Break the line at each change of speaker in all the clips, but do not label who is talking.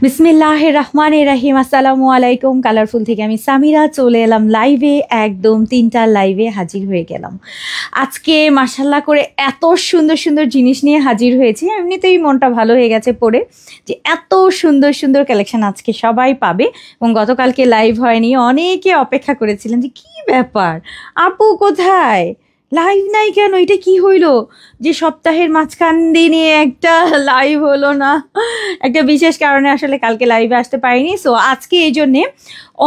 বিসমিল্লাহির রহমানির রহিম। আসসালামু আলাইকুম। কালারফুল থেকে আমি সামিরা চলে এলাম লাইভে, একদম 3টা লাইভে হাজির হয়ে গেলাম। আজকে মাশাআল্লাহ করে এত সুন্দর সুন্দর জিনিস নিয়ে হাজির হয়েছি। এমনিতেই মনটা ভালো হয়ে গেছে পড়ে যে এত সুন্দর সুন্দর কালেকশন আজকে সবাই পাবে। এবং গতকালকে লাইভ হয়নি, অনেকে অপেক্ষা করেছিলেন যে কি ব্যাপার, আপু কোথায়, লাইভ নাই কেন, এটা কি হইলো যে সপ্তাহের মাঝখান দিনে একটা লাইভ হলো না। একটা বিশেষ কারণে আসলে কালকে লাইভে আসতে পারিনি। সো আজকে এই জন্যে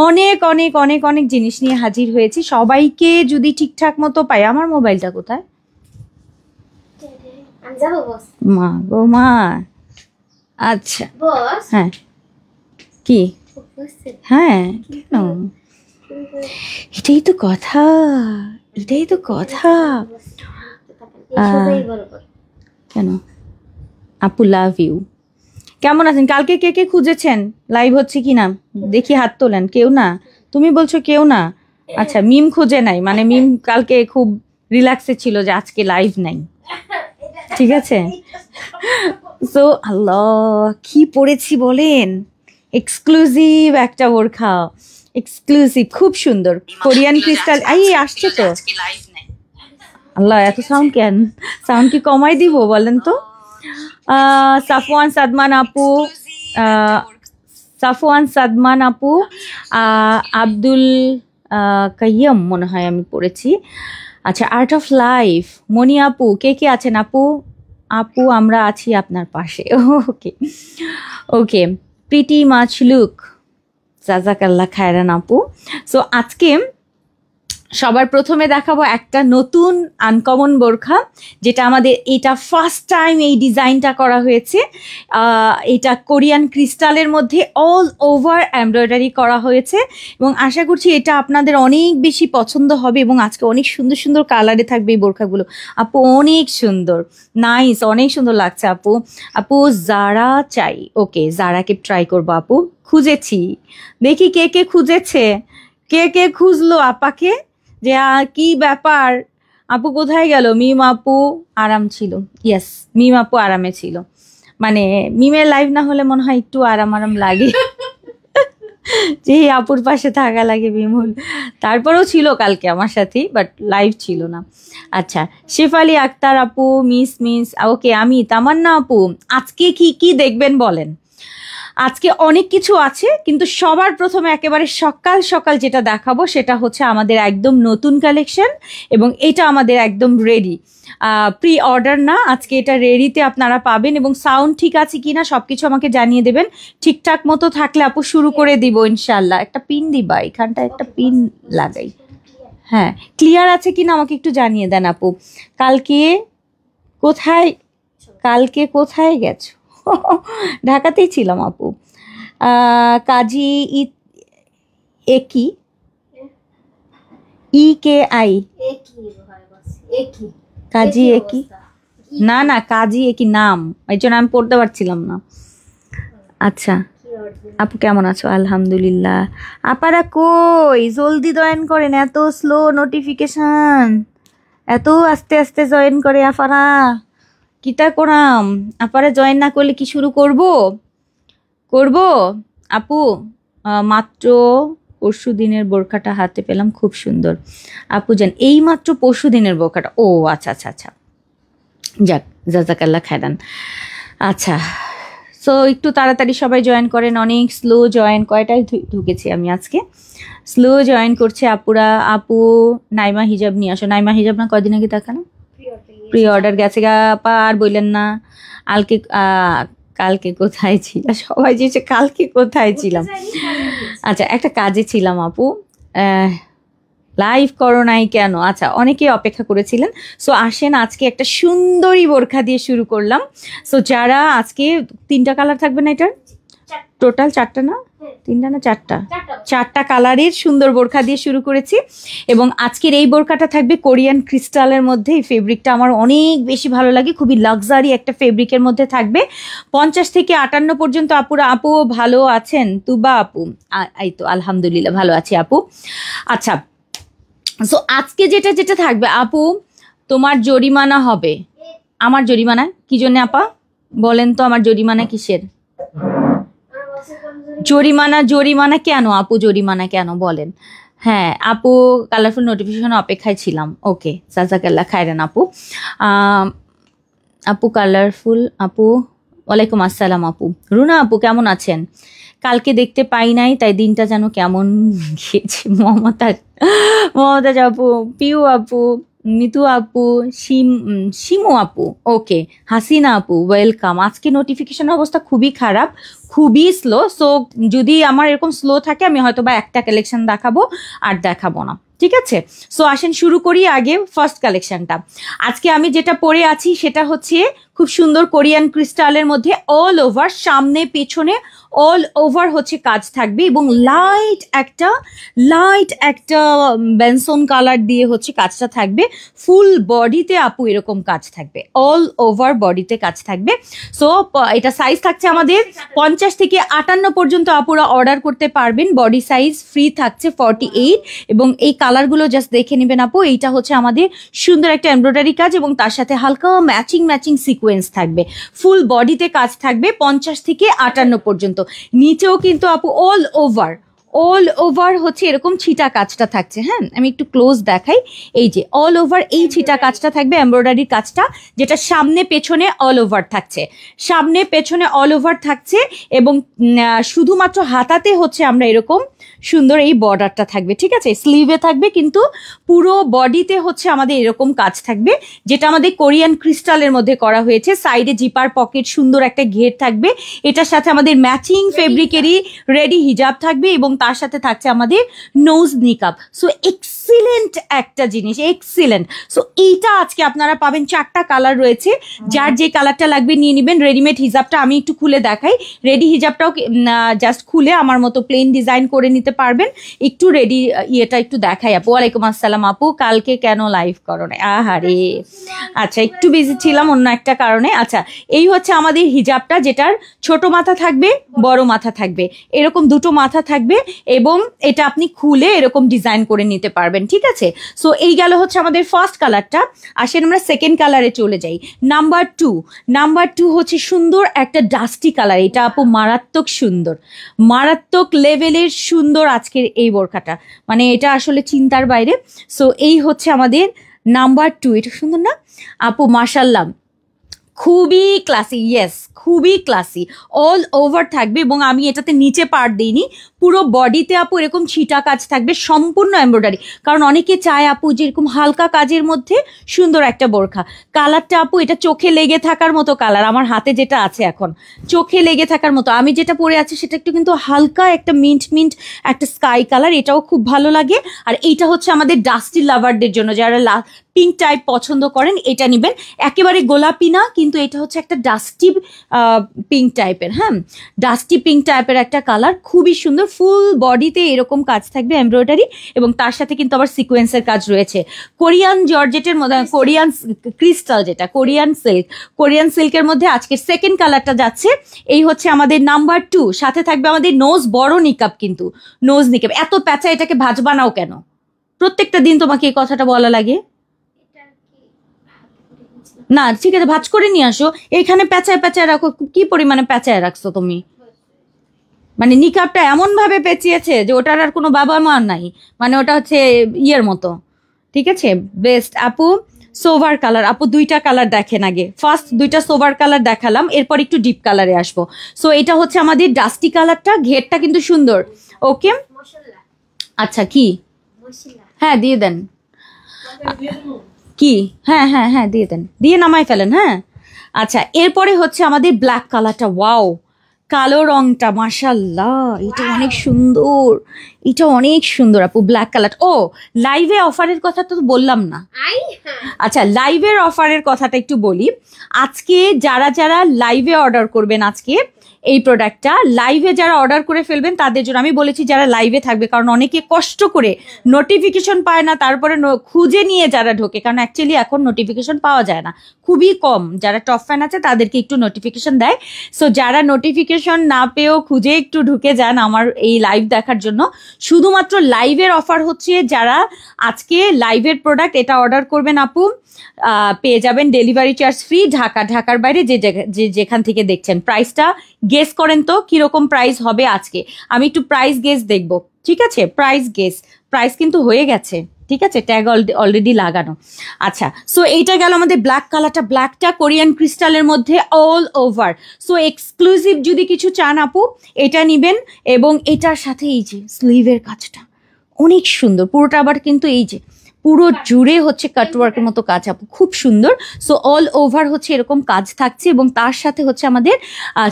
অনেক অনেক অনেক অনেক জিনিস নিয়ে হাজির হয়েছি। সবাইকে যদি ঠিকঠাক মতো পাই। আমার মোবাইলটা কোথায়? মা গো মা। আচ্ছা হ্যাঁ কি হ্যাঁ কেন, এটাই তো কথা, এটাই তো কথা। কেন আপু লাভ ইউ। কেমন আছেন? কালকে কে কে খুঁজেছেন লাইভ হচ্ছে কি না দেখি, হাত তোলেন। কেউ না? তুমি বলছো কেউ না? আচ্ছা, মিম খুঁজে নাই, মানে মিম কালকে খুব রিল্যাক্সে ছিল যে আজকে লাইভ নাই, ঠিক আছে। সো আল্লাহ কি পড়েছি বলেন, এক্সক্লুসিভ একটা বোরখা, এক্সক্লুসিভ, খুব সুন্দর কোরিয়ান ক্রিস্টাল। এই আসছে তো। আল্লাহ এত সাউন্ড কেন? সাউন্ড কি কমাই দিব বলেন তো? সাফওয়ান সাদমান আপু, সাফওয়ান সাদমান আপু, আব্দুল কাইয়্যম মনে হয় আমি পড়েছি। আচ্ছা, আর্ট অফ লাইফ, মনি আপু, কে কে আছেন আপু? আপু আমরা আছি আপনার পাশে। ওকে ওকে, পিটি মাছ লুক, জাজাকাল্লাহ খায়রান আপু। সো আজকে সবার প্রথমে দেখাবো একটা নতুন আনকমন বোরখা, যেটা আমাদের এটা ফার্স্ট টাইম এই ডিজাইনটা করা হয়েছে। এটা কোরিয়ান ক্রিস্টালের মধ্যে অল ওভার এমব্রয়ডারি করা হয়েছে এবং আশা করছি এটা আপনাদের অনেক বেশি পছন্দ হবে। এবং আজকে অনেক সুন্দর সুন্দর কালারে থাকবে এই বোরখাগুলো। আপু অনেক সুন্দর, নাইস, অনেক সুন্দর লাগছে আপু। আপু জারা চাই, ওকে জারাকে ট্রাই করবো আপু। খুঁজেছি, দেখি কে কে খুঁজেছে, কে কে খুঁজলো আপাকে, যে কি ব্যাপার আপু কোথায় গেল। মিম আপু আরাম ছিল, ইয়েস মিম আপু আরামে ছিল, মানে মিমের লাইভ না হলে মনে হয় একটু আরাম আরাম লাগে, যে আপুর পাশে থাকা লাগে বিমুল। তারপরেও ছিল কালকে আমার সাথে, বাট লাইভ ছিল না। আচ্ছা, শেফালি আক্তার আপু, মিস ওকে, আমি তামান্না আপু। আজকে কি কি দেখবেন বলেন? আজকে অনেক কিছু আছে, কিন্তু সবার প্রথমে একেবারে সকাল সকাল যেটা দেখাবো সেটা হচ্ছে আমাদের একদম নতুন কালেকশন, এবং এটা আমাদের একদম রেডি, প্রি অর্ডার না, আজকে এটা রেডিতে আপনারা পাবেন। এবং সাউন্ড ঠিক আছে কিনা সবকিছু আমাকে জানিয়ে দেবেন। ঠিকঠাক মতো থাকলে আপু শুরু করে দিব ইনশাল্লাহ। একটা পিন দিবা এখানটা, একটা পিন লাগাই। হ্যাঁ, ক্লিয়ার আছে কিনা আমাকে একটু জানিয়ে দেন আপু। কালকে কোথায় গেছো? ঢাকাতেই ছিলাম আপু। কাজী EKI, কাজী একি, না না কাজী একি নাম, এই জন্য আমি পড়তে পারছিলাম না। আচ্ছা আপু কেমন আছো? আলহামদুলিল্লাহ। আপারা কই, জলদি জয়েন করেন, এত স্লো নোটিফিকেশন, এত আস্তে আস্তে জয়েন করে আপারা, কিতা করাম? আপারা জয়েন না করলে কি শুরু করব আপু? মাত্র পরশু দিনের বোরখাটা হাতে পেলাম, খুব সুন্দর আপু জান। এই মাত্র পরশু দিনের বোরখাটা? ও আচ্ছা আচ্ছা আচ্ছা, যাক জাজাকাল্লাহ খায়রান। আচ্ছা, সো একটু তাড়াতাড়ি সবাই জয়েন করেন। অনেক স্লো জয়েন, কয়টায় ঢুকেছি আমি আজকে, স্লো জয়েন করছে আপুরা। আপু নাইমা হিজাব নিয়ে আসো। নাইমা হিজাব না কয়দিন আগে দেখানো, প্রি অর্ডার গেছে গা আপা, আর বললেন না। কালকে কোথায় ছিল সবাই, যে কালকে কোথায় ছিলাম? আচ্ছা, একটা কাজে ছিলাম আপু, লাইভ করো নাই কেন? আচ্ছা, অনেকেই অপেক্ষা করেছিলেন। সো আসেন, আজকে একটা সুন্দরী বোরখা দিয়ে শুরু করলাম। সো যারা আজকে 3টা কালার থাকবে না, এটার টোটাল 4টা না 3টা না 4টা কালারের সুন্দর বোরখা দিয়ে শুরু করেছি। এবং আজকের এই বোরখাটা থাকবে কোরিয়ান ক্রিস্টালের মধ্যে। এই ফেব্রিকটা আমার অনেক বেশি ভালো লাগে, খুবই লাক্সারি একটা ফেব্রিকের মধ্যে থাকবে। 50 থেকে 58 পর্যন্ত আপু ভালো আছেন? তুবা আপু, এই তো আলহামদুলিল্লাহ ভালো আছি আপু। আচ্ছা, সো আজকে যেটা থাকবে আপু, তোমার জরিমানা হবে। আমার জরিমানা কি জন্য আপা বলেন তো? আমার জরিমানা কিসের? জরিমানা জরিমানা কেন আপু, জরিমানা কেন বলেন? হ্যাঁ আপু, কালারফুল নোটিফিকেশন অপেক্ষায় ছিলাম। ওকে, জাজাকাল্লাহ খায়রান আপু। আপু কালারফুল আপু, ওয়ালাইকুম আসসালাম আপু। রুনা আপু কেমন আছেন? কালকে দেখতে পাই নাই, তাই দিনটা যেন কেমন গিয়েছে। মমতাজ আপু, পিউ আপু, মিতু আপু, শিমু আপু, ওকে, হাসিনা আপু ওয়েলকাম। আজকে নোটিফিকেশনের অবস্থা খুবই খারাপ, খুবই স্লো। সো যদি আমার এরকম স্লো থাকে আমি হয়তো বা একটা কালেকশন দেখাবো আর দেখাবো না, ঠিক আছে? সো আসেন শুরু করি আগে ফার্স্ট কালেকশনটা। আজকে আমি যেটা পরে আছি সেটা হচ্ছে খুব সুন্দর কোরিয়ান ক্রিস্টালের মধ্যে অল ওভার, সামনে পেছনে অল ওভার হচ্ছে কাজ থাকবে এবং লাইট একটা বেনসন কালার দিয়ে হচ্ছে কাজটা থাকবে। ফুল বডিতে আপু এরকম কাজ থাকবে, অল ওভার বডিতে কাজ থাকবে। সো এটা সাইজ থাকছে আমাদের 50 থেকে 58 পর্যন্ত আপুরা অর্ডার করতে পারবেন। বডি সাইজ ফ্রি থাকছে 48 এবং এই কালারগুলো জাস্ট দেখে নেবেন আপু। এইটা হচ্ছে আমাদের সুন্দর একটা এমব্রয়ডারি কাজ এবং তার সাথে হালকা ম্যাচিং সিকোয়েন্স থাকবে। ফুল বডিতে কাজ থাকবে 50 থেকে 58 পর্যন্ত। নিচেও কিন্তু আপু অল ওভার হচ্ছে এরকম ছিটা কাজটা থাকছে। হ্যাঁ আমি একটু ক্লোজ দেখাই, এই যে অল ওভার এই ছিটা কাজটা থাকবে, এমব্রয়ডারির কাজটা, যেটা সামনে পেছনে অল ওভার থাকছে, সামনে পেছনে অল ওভার থাকছে এবং শুধুমাত্র হাতাতে হচ্ছে আমরা এরকম সুন্দর এই বর্ডারটা থাকবে, ঠিক আছে? স্লিভে থাকবে কিন্তু পুরো বডিতে হচ্ছে আমাদের এরকম কাজ থাকবে, যেটা আমাদের কোরিয়ান ক্রিস্টালের মধ্যে করা হয়েছে। সাইডে জিপার পকেট সুন্দর একটা ঘের থাকবে, এটার সাথে আমাদের ম্যাচিং ফেব্রিকেরই রেডি হিজাব থাকবে এবং তার সাথে থাকছে আমাদের নোজ নিকাব। সো এক্সিলেন্ট একটা জিনিস, এক্সিলেন্ট। সো এইটা আজকে আপনারা পাবেন, 4টা কালার রয়েছে, যার যে কালারটা লাগবে নিয়ে নেবেন। রেডিমেড হিজাবটা আমি একটু খুলে দেখাই, রেডি হিজাবটাও জাস্ট খুলে আমার মতো প্লেন ডিজাইন করে নিতে পারবেন। একটু রেডি ইয়েটা একটু দেখাই আপু। ওয়ালাইকুম আসসালাম আপু, কালকে কেন লাইভ করো না? আহারে, আচ্ছা একটু বিজি ছিলাম অন্য একটা কারণে। আচ্ছা এই হচ্ছে আমাদের হিজাবটা, যেটার ছোট মাথা থাকবে, বড় মাথা থাকবে, এরকম দুটো মাথা থাকবে এবং এটা আপনি খুলে এরকম ডিজাইন করে নিতে পারবেন, ঠিক আছে? সো এই গেল হচ্ছে আমাদের ফার্স্ট কালারটা। আসেন আমরা সেকেন্ড কালারে চলে যাই। নাম্বার টু হচ্ছে সুন্দর একটা ডাস্টি কালার। এটা আপু মারাত্মক সুন্দর, মারাত্মক লেভেলের সুন্দর আজকের এই বোরখাটা, মানে এটা আসলে চিন্তার বাইরে। সো এই হচ্ছে আমাদের নাম্বার 2। এটা সুন্দর না আপু? মাশাল্লাহ, খুবই ক্লাসি, ইয়েস খুবই ক্লাসি, অল ওভার থাকবে এবং আমি এটাতে নিচে পার্ট দিইনি, পুরো বডিতে আপু এরকম ছিটা কাজ থাকবে, সম্পূর্ণ এমব্রয়ডারি। কারণ অনেকে চায় আপু যে এরকম হালকা কাজের মধ্যে সুন্দর একটা বোরখা। কালারটা আপু এটা চোখে লেগে থাকার মতো কালার, আমার হাতে যেটা আছে এখন চোখে লেগে থাকার মতো। আমি যেটা পরে আছি সেটা একটু কিন্তু হালকা একটা মিন্ট একটা স্কাই কালার, এটাও খুব ভালো লাগে। আর এইটা হচ্ছে আমাদের ডাস্টি লাভারদের জন্য, যারা পিঙ্ক টাইপ পছন্দ করেন এটা নেবেন। একেবারে গোলাপি না, কিন্তু এটা হচ্ছে একটা ডাস্টি পিঙ্ক টাইপের, হ্যাঁ ডাস্টি পিঙ্ক টাইপের একটা কালার, খুবই সুন্দর। ফুল বডিতে এরকম কাজ থাকবে এমব্রয়ডারি এবং তার সাথে কিন্তু আবার সিকোয়েন্সের কাজ রয়েছে। কোরিয়ান জর্জেটের মধ্যে, কোরিয়ান ক্রিস্টাল যেটা কোরিয়ান সিল্কের মধ্যে আজকের সেকেন্ড কালারটা যাচ্ছে। এই হচ্ছে আমাদের নাম্বার 2। সাথে থাকবে আমাদের নোজ বড় নিকাব, কিন্তু নোজ নিকাব এত প্যাঁচা, এটাকে ভাজ বানাও কেন? প্রত্যেকটা দিন তোমাকে এই কথাটা বলা লাগে না? ঠিক আছে ভাজ করে নিয়ে আসো। এখানে প্যাঁচায় রাখো, কি পরিমাণে প্যাঁচায় রাখছো তুমি? মানে নিকাবটা এমন ভাবে পেঁচিয়েছে যে ওটার আর কোনো বাবা মা নাই, মানে ওটা হচ্ছে ইয়ের মতো, ঠিক আছে? বেস্ট আপু। সোভার কালার আপু, 2টা কালার দেখেন আগে। ফার্স্ট 2টা সোভার কালার দেখালাম, এরপর একটু ডিপ কালারে আসবো। সো এটা হচ্ছে আমাদের ডাস্টি কালারটা, ঘেরটা কিন্তু সুন্দর। ওকে আচ্ছা কি, হ্যাঁ দিয়ে দেন কি, হ্যাঁ দিয়ে দেন, দিয়ে নামাই ফেলেন। হ্যাঁ আচ্ছা, এরপরে হচ্ছে আমাদের ব্ল্যাক কালারটা। ওয়াও, কালো রংটা মাশাল্লাহ, এটা অনেক সুন্দর, এটা অনেক সুন্দর আপু ব্ল্যাক কালার। ও লাইভে অফারের কথা তো বললাম না। আচ্ছা লাইভের অফারের কথাটা একটু বলি। আজকে যারা যারা লাইভে অর্ডার করবেন আজকে এই প্রোডাক্টটা, লাইভে যারা অর্ডার করে ফেলবেন তাদের জন্য আমি বলেছি যারা লাইভে থাকবে, কারণ অনেকে কষ্ট করে নোটিফিকেশন পায় না, তারপরে খুঁজে নিয়ে যারা ঢোকে, কারণ অ্যাকচুয়ালি এখন নোটিফিকেশন পাওয়া যায় না, খুবই কম। যারা টপ ফ্যান আছে তাদেরকে একটু নোটিফিকেশন দেয়। সো যারা নোটিফিকেশন না পেয়েও খুঁজে একটু ঢুকে যান আমার এই লাইভ দেখার জন্য, শুধুমাত্র লাইভের অফার হচ্ছে, যারা আজকে লাইভের প্রোডাক্ট এটা অর্ডার করবেন আপু পেয়ে যাবেন ডেলিভারি চার্জ ফ্রি, ঢাকার বাইরে যেখান থেকে দেখছেন। প্রাইসটা গেস করেন তো কিরকম প্রাইস হবে আজকে, আমি একটু প্রাইস গেস দেখবো, ঠিক আছে? প্রাইস কিন্তু হয়ে গেছে, ঠিক আছে, ট্যাগ অলরেডি লাগানো। আচ্ছা, সো এইটা গেল আমাদের ব্ল্যাক কালারটা, ব্ল্যাকটা কোরিয়ান ক্রিস্টালের মধ্যে অল ওভার। সো এক্সক্লুসিভ যদি কিছু চান আপু এটা নিবেন, এবং এটার সাথে এই যে স্লিভের কাজটা অনেক সুন্দর, পুরোটা আবার কিন্তু এই যে পুরো জুড়ে হচ্ছে কাটওয়ার্কের মতো কাজ আপু, খুব সুন্দর। সো অল ওভার হচ্ছে এরকম কাজ থাকছে, এবং তার সাথে হচ্ছে আমাদের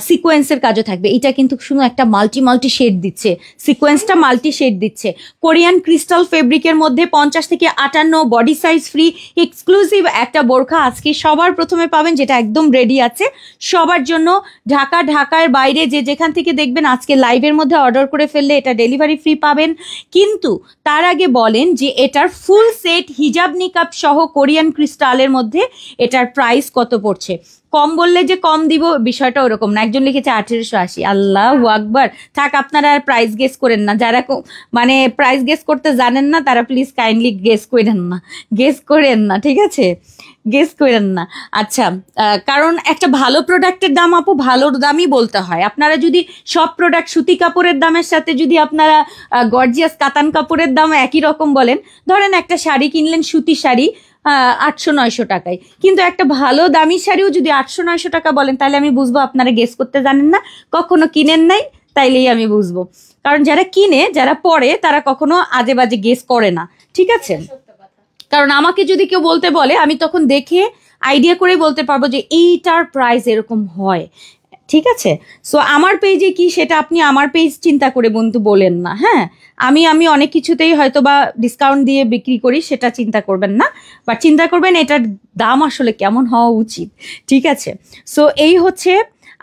সিকোয়েন্সের কাজও থাকবে। এটা কিন্তু শুধু একটা মাল্টি শেড দিচ্ছে, সিকোয়েন্সটা মাল্টি শেড দিচ্ছে। কোরিয়ান ক্রিস্টাল ফেব্রিকের মধ্যে 50 থেকে 58 বডি সাইজ ফ্রি এক্সক্লুসিভ একটা বোরখা আজকে সবার প্রথমে পাবেন, যেটা একদম রেডি আছে সবার জন্য। ঢাকার বাইরে যেখান থেকে দেখবেন আজকে লাইভের মধ্যে অর্ডার করে ফেললে এটা ডেলিভারি ফ্রি পাবেন। কিন্তু তার আগে বলেন যে এটার ফুল সেট হিজাব নিকাব সহ কোরিয়ান ক্রিস্টালের মধ্যে এটার প্রাইস কত পড়ছে? কম বললে যে কম দিব বিষয়টা ওরকম না। একজন লিখেছে 1880, আল্লাহু আকবার। থাক, আপনারা আর প্রাইস গেস করেন না, যারা মানে প্রাইস গেস করতে জানেন না তারা প্লিজ কাইন্ডলি গেস করেন না, ঠিক আছে? গেস করেন না। আচ্ছা, কারণ একটা ভালো প্রোডাক্টের দাম আপু ভালো দামই বলতে হয়। আপনারা যদি সব প্রোডাক্ট সুতি কাপড়ের দামের সাথে যদি আপনারা গর্জিয়াস কাতান কাপড়ের দাম একই রকম বলেন, ধরেন একটা শাড়ি কিনলেন সুতি শাড়ি 800-900 টাকায়, কিন্তু একটা ভালো দামি শাড়িও যদি 800-900 টাকা বলেন, তাহলে আমি বুঝবো আপনারা গেস করতে জানেন না, কখনো কিনেন নাই, তাইলেই আমি বুঝবো। কারণ যারা কিনে, যারা পরে, তারা কখনো আজে বাজে গেস করে না, ঠিক আছে? কারণ আমাকে যদি কেউ বলতে বলে, আমি তখন দেখে আইডিয়া করে বলতে পারবো যে এইটার প্রাইস এরকম হয়, ঠিক আছে? সো আমার পেজে কি সেটা আপনি আমার পেজ চিন্তা করে বন্ধু বলেন না, হ্যাঁ? আমি অনেক কিছুতেই হয়তো বা ডিসকাউন্ট দিয়ে বিক্রি করি, সেটা চিন্তা করবেন না, বাট চিন্তা করবেন এটার দাম আসলে কেমন হওয়া উচিত, ঠিক আছে? সো এই হচ্ছে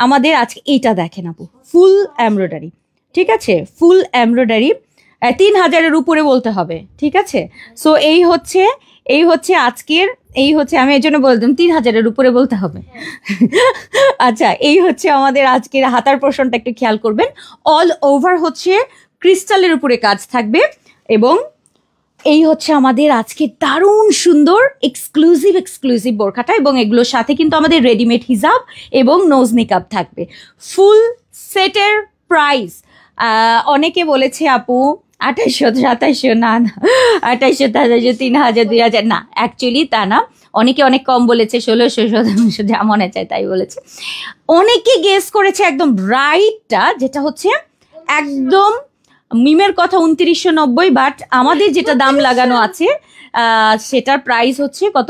আমাদের আজকে, এইটা দেখেন আপু ফুল এমব্রয়ডারি, ঠিক আছে? ফুল এমব্রয়ডারি 3000-এর উপরে বলতে হবে, ঠিক আছে? সো এই হচ্ছে আজকের, আমি এই জন্য বলতাম 3000-এর উপরে বলতে হবে। আচ্ছা, এই হচ্ছে আমাদের আজকের হাতার পোর্শনটা, একটু খেয়াল করবেন। অল ওভার হচ্ছে ক্রিস্টালের উপরে কাজ থাকবে, এবং এই হচ্ছে আমাদের আজকে দারুণ সুন্দর এক্সক্লুসিভ বোরখাটা, এবং এগুলোর সাথে কিন্তু আমাদের রেডিমেড হিজাব এবং নোজ নিকাব থাকবে। ফুল সেটের প্রাইস অনেকে বলেছে আপু 2800-2700, না 2800-2700, 3000, 2000, না, অ্যাকচুয়ালি তা না। অনেকে অনেক কম বলেছে, 1600-1700, যা মনে চায় তাই বলেছে। অনেকে গেস করেছে একদম রাইটটা, যেটা হচ্ছে একদম মিমের কথা 2990, বাট আমাদের যেটা দাম লাগানো আছে সেটার প্রাইস হচ্ছে কত?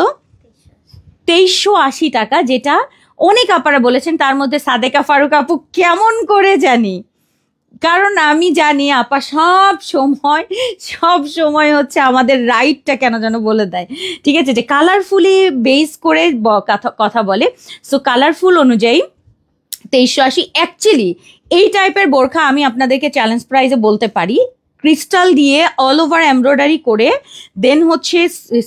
2380 টাকা, যেটা অনেক আপারা বলেছেন, তার মধ্যে সাদেকা ফারুক আপু। কেমন করে জানি? কারণ আমি জানি আপা সব সময় হচ্ছে আমাদের রাইটটা কেন যেন বলে দেয়, ঠিক আছে? যে কালারফুলি বেস করে কথা বলে, সো কালারফুল অনুযায়ী 2380। অ্যাকচুয়ালি এই টাইপের বোরখা আমি আপনাদেরকে চ্যালেঞ্জ প্রাইসে বলতে পারি, ক্রিস্টাল দিয়ে অল ওভার এমব্রয়ডারি করে, দেন হচ্ছে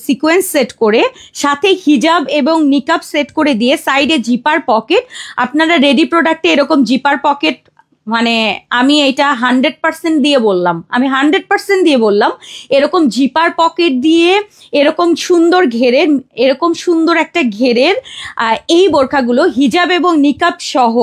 সিকোয়েন্স সেট করে, সাথে হিজাব এবং নিকাব সেট করে দিয়ে, সাইডে জিপার পকেট। আপনারা রেডি প্রোডাক্টে এরকম জিপার পকেট, মানে আমি এটা 100% দিয়ে বললাম, 100% দিয়ে বললাম, এরকম জিপার পকেট দিয়ে এরকম সুন্দর একটা ঘেরের এই বোরখাগুলো হিজাব এবং নিকাব সহ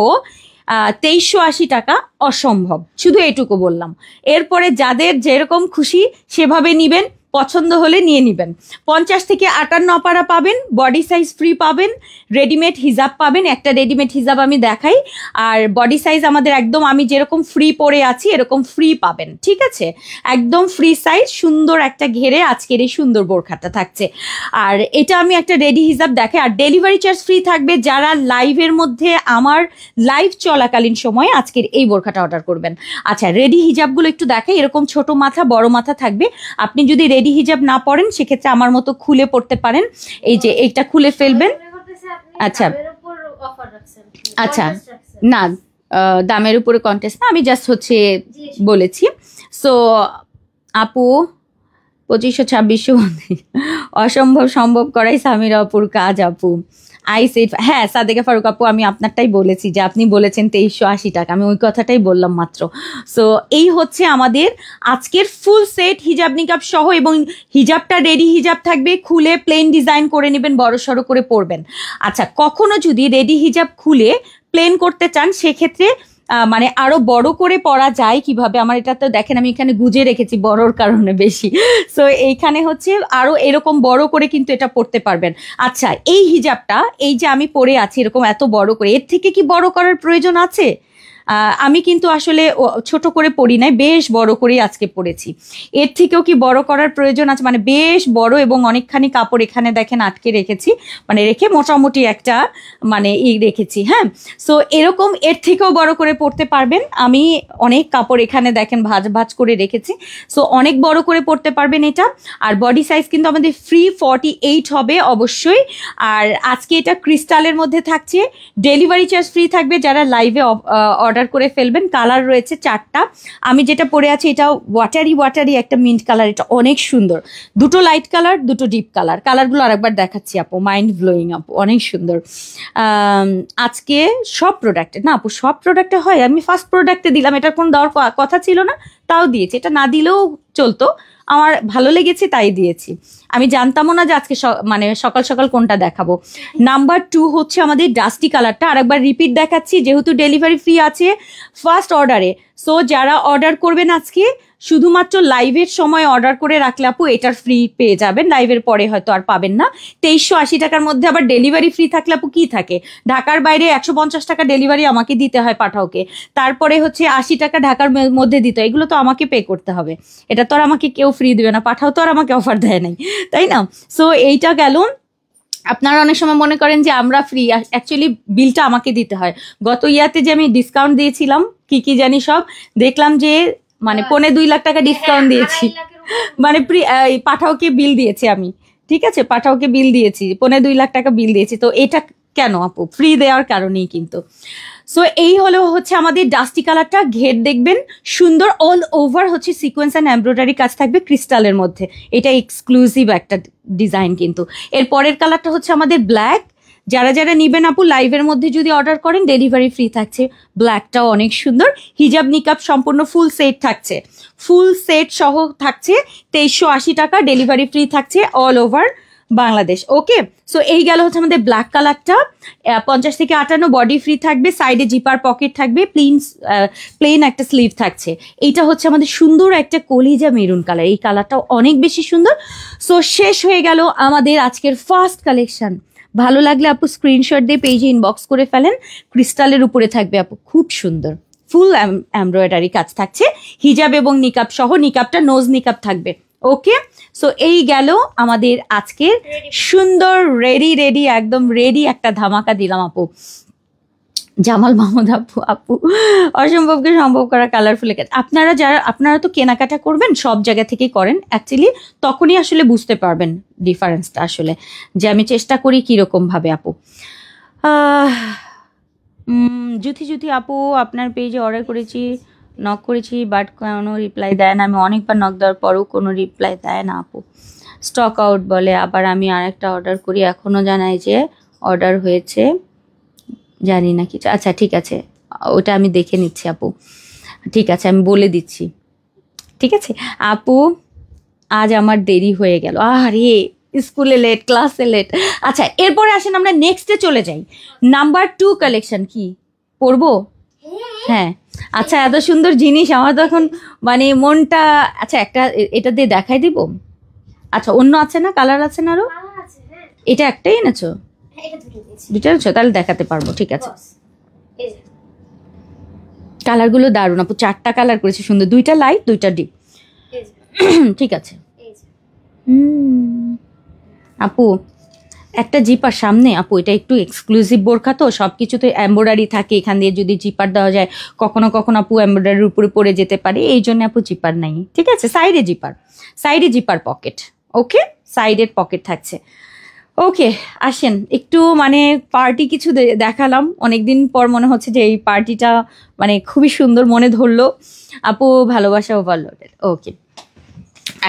2380 টাকা অসম্ভব। শুধু এটুকু বললাম। এরপরে যাদের যেরকম খুশি সেভাবে নিবেন, পছন্দ হলে নিয়ে নিবেন। 50 থেকে 58 অপারা পাবেন, বডি সাইজ ফ্রি পাবেন, রেডিমেড হিজাব পাবেন। একটা রেডিমেড হিজাব আমি দেখাই, আর বডি সাইজ আমাদের একদম আমি যেরকম ফ্রি পরে আছি এরকম ফ্রি পাবেন, ঠিক আছে? একদম ফ্রি সাইজ, সুন্দর একটা ঘেরে আজকের এই সুন্দর বোরখাটা থাকছে। আর এটা আমি একটা রেডি হিজাব দেখাই, আর ডেলিভারি চার্জ ফ্রি থাকবে যারা লাইভের মধ্যে, আমার লাইভ চলাকালীন সময়ে আজকের এই বোরখাটা অর্ডার করবেন। আচ্ছা, রেডি হিজাবগুলো একটু দেখাই। এরকম ছোট মাথা বড় মাথা থাকবে। আপনি যদি রেডি হিজাব না পরেন সেক্ষেত্রে আমার মতো খুলে পড়তে পারেন, এই যে এইটা খুলে ফেলবেন। আচ্ছা না, দামের উপরে কন্টেস্ট না, আমি জাস্ট হচ্ছে বলেছি। সো আপু 2500-2600 অসম্ভব সম্ভব করাই সামিরা আপুর কাজ আপু। আই সেড, হ্যাঁ সাদেকা ফারুক আপু, আমি আপনারটাই বলেছি যে আপনি বলেছেন 2380 টাকা, আমি ওই কথাটাই বললাম মাত্র। সো এই হচ্ছে আমাদের আজকের ফুল সেট হিজাব নিকাব সহ, এবং হিজাবটা রেডি হিজাব থাকবে, খুলে প্লেন ডিজাইন করে নেবেন, বড় সড়ো করে পরবেন। আচ্ছা, কখনো যদি রেডি হিজাব খুলে প্লেন করতে চান সেক্ষেত্রে মানে আরো বড় করে পরা যায় কিভাবে, আমার এটা তো দেখেন আমি এখানে গুজে রেখেছি বড়র কারণে বেশি। সো এইখানে হচ্ছে আরো এরকম বড় করে কিন্তু এটা পরতে পারবেন। আচ্ছা, এই হিজাবটা এই যে আমি পরে আছি এরকম এত বড় করে, এর থেকে কি বড় করার প্রয়োজন আছে? আমি কিন্তু আসলে ছোট করে পরি নাই, বেশ বড় করেই আজকে পরেছি। এর থেকেও কি বড় করার প্রয়োজন আছে? মানে বেশ বড় এবং অনেকখানি কাপড় এখানে দেখেন আটকে রেখেছি, মানে রেখে মোটামুটি একটা মানে রেখেছি। হ্যাঁ, সো এরকম এর থেকেও বড় করে পরতে পারবেন। আমি অনেক কাপড় এখানে দেখেন ভাঁজ ভাঁজ করে রেখেছি, সো অনেক বড় করে পরতে পারবেন এটা। আর বডি সাইজ কিন্তু আমাদের ফ্রি 48 হবে অবশ্যই। আর আজকে এটা ক্রিস্টালের মধ্যে থাকছে, ডেলিভারি চার্জ ফ্রি থাকবে যারা লাইভে অর্ডার করে ফেলবেন। কালার রয়েছে 4টা, আমি যেটা পরে আছি এটা ওয়াটারি একটা মিন্ট কালার, এটা অনেক সুন্দর। দুটো লাইট কালার, দুটো ডিপ কালার, কালারগুলো আরেকবার দেখাচ্ছি আপু, মাইন্ড ব্লোয়িং আপু, অনেক সুন্দর। আজকে সব প্রোডাক্টে না আপু, সব প্রোডাক্টে হয়, আমি ফার্স্ট প্রোডাক্টে দিলাম, এটার কোনো দেওয়ার কথা ছিল না, তাও দিয়েছি। এটা না দিলেও চলতো, আমার ভালো লেগেছে তাই দিয়েছি। আমি জানতামও না যে আজকে মানে সকাল সকাল কোনটা দেখাবো। নাম্বার 2 হচ্ছে আমাদের ডাস্টি কালারটা, আরেকবার রিপিট দেখাচ্ছি যেহেতু ডেলিভারি ফ্রি আছে ফার্স্ট অর্ডারে। সো যারা অর্ডার করবেন আজকে শুধুমাত্র লাইভের সময় অর্ডার করে রাখলে আপু এটার ফ্রি পেয়ে যাবেন, লাইভের পরে হয়তো আর পাবেন না। 2380 টাকার মধ্যে আবার ডেলিভারি ফ্রি থাকলে আপু কি থাকে, ঢাকার বাইরে 150 টাকা ডেলিভারি আমাকে দিতে হয় পাঠাওকে, তারপরে হচ্ছে 80 টাকা ঢাকার মধ্যে দিতে হয়, এগুলো তো আমাকে পে করতে হবে, এটা তো আর আমাকে কেউ ফ্রি দিবে না, পাঠাও তো আর আমাকে অফার দেয় নাই, তাই না? সো এইটা গেল। আপনারা অনেক সময় মনে করেন যে আমরা ফ্রি, অ্যাকচুয়ালি বিলটা আমাকে দিতে হয়। গত ইয়াতে যে আমি ডিসকাউন্ট দিয়েছিলাম কি জানি সব, দেখলাম যে মানে 2.25 লাখ টাকা ডিসকাউন্ট দিয়েছি, মানে পাঠাওকে বিল দিয়েছি আমি, ঠিক আছে, পাঠাওকে বিল দিয়েছি 2.25 লাখ টাকা বিল দিয়েছি। তো এটা কেন আপু, ফ্রি দেওয়ার কারণেই কিন্তু। সো এই হচ্ছে আমাদের ডাস্টি কালারটা, ঘের দেখবেন সুন্দর, অল ওভার হচ্ছে সিকোয়েন্স অ্যান্ড এমব্রয়ডারি কাজ থাকবে ক্রিস্টালের মধ্যে, এটা এক্সক্লুসিভ একটা ডিজাইন কিন্তু। এর পরের কালারটা হচ্ছে আমাদের ব্ল্যাক, যারা নিবেন আপু লাইভের মধ্যে যদি অর্ডার করেন ডেলিভারি ফ্রি থাকছে। ব্ল্যাকটাও অনেক সুন্দর, হিজাব নিকাব সম্পূর্ণ ফুল সেট থাকছে, ফুল সেট সহ থাকছে 2380 টাকা, ডেলিভারি ফ্রি থাকছে অল ওভার বাংলাদেশ। ওকে, সো এই গেল হচ্ছে আমাদের ব্ল্যাক কালারটা, 50 থেকে 58 বডি ফ্রি থাকবে, সাইডে জিপার পকেট থাকবে, প্লেন একটা স্লিভ থাকছে। এইটা হচ্ছে আমাদের সুন্দর একটা কলিজা মেরুন কালার, এই কালারটাও অনেক বেশি সুন্দর। সো শেষ হয়ে গেল আমাদের আজকের ফার্স্ট কালেকশন। ভালো লাগলে আপু স্ক্রিনশট দিয়ে পেজে ইনবক্স করে ফেলেন, ক্রিস্টালের উপরে থাকবে আপু, খুব সুন্দর ফুল এমব্রয়ডারি কাজ থাকছে, হিজাব এবং নিকাব সহ, নিকাবটা নোজ নিকাব থাকবে। ওকে, সো এই গেল আমাদের আজকের সুন্দর রেডি একদম রেডি একটা ধামাকা দিলাম আপু। জামাল মাহমুদ আপু অসম্ভবকে সম্ভব করা কালারফুল কাজ। আপনারা তো কেনাকাটা করবেন সব জায়গা থেকেই করেন, অ্যাকচুয়ালি তখনই আসলে বুঝতে পারবেন ডিফারেন্সটা আসলে, যে আমি চেষ্টা করি কিরকম ভাবে আপু। জুথি আপু আপনার পেজে অর্ডার করেছি, নক করেছি, বাট কোনো রিপ্লাই দেয় না, আমি অনেকবার নক দেওয়ার পরেও কোনো রিপ্লাই দেয় না আপু, স্টক আউট বলে। আবার আমি আরেকটা অর্ডার করি, এখনও জানাই যে অর্ডার হয়েছে, জানি না কিছু। আচ্ছা ঠিক আছে, ওটা আমি দেখে নিচ্ছি আপু, ঠিক আছে আমি বলে দিচ্ছি, ঠিক আছে আপু। আজ আমার দেরি হয়ে গেল, আরে স্কুলে লেট, ক্লাসে লেট। আচ্ছা এরপরে আসেন আমরা নেক্সটে চলে যাই, নাম্বার 2 কালেকশন কি পরবো? হ্যাঁ আচ্ছা, এত সুন্দর জিনিস আমার তো এখন মানে মনটা, আচ্ছা একটা এটা দিয়ে দেখাই দিব। আচ্ছা অন্য আছে না, কালার আছে না আরো? এটা একটাই এনেছো? দুটো এনেছো, তাহলে দেখাতে পারবো, ঠিক আছে। কালারগুলো দারুণ আপু, 4টা কালার করেছে সুন্দর, 2টা লাইট 2টা ডিপ, ঠিক আছে। আপু একটা জিপার সামনে আপু, এটা একটু এক্সক্লুসিভ বোরখা তো, সব কিছুতে এমব্রয়ডারি থাকে, এখান দিয়ে যদি জিপার দেওয়া যায় কখনো আপু এমব্রয়ডারির উপরে পড়ে যেতে পারে, এই জন্য আপু জিপার নাই, ঠিক আছে। সাইডে জিপার পকেট, ওকে, সাইডের পকেট থাকছে। ওকে আসেন একটু মানে পার্টি কিছু দেখালাম, অনেকদিন পর মনে হচ্ছে যে এই পার্টিটা মানে খুবই সুন্দর, মনে ধরলো আপু, ভালোবাসা ওভারলোডেড। ওকে,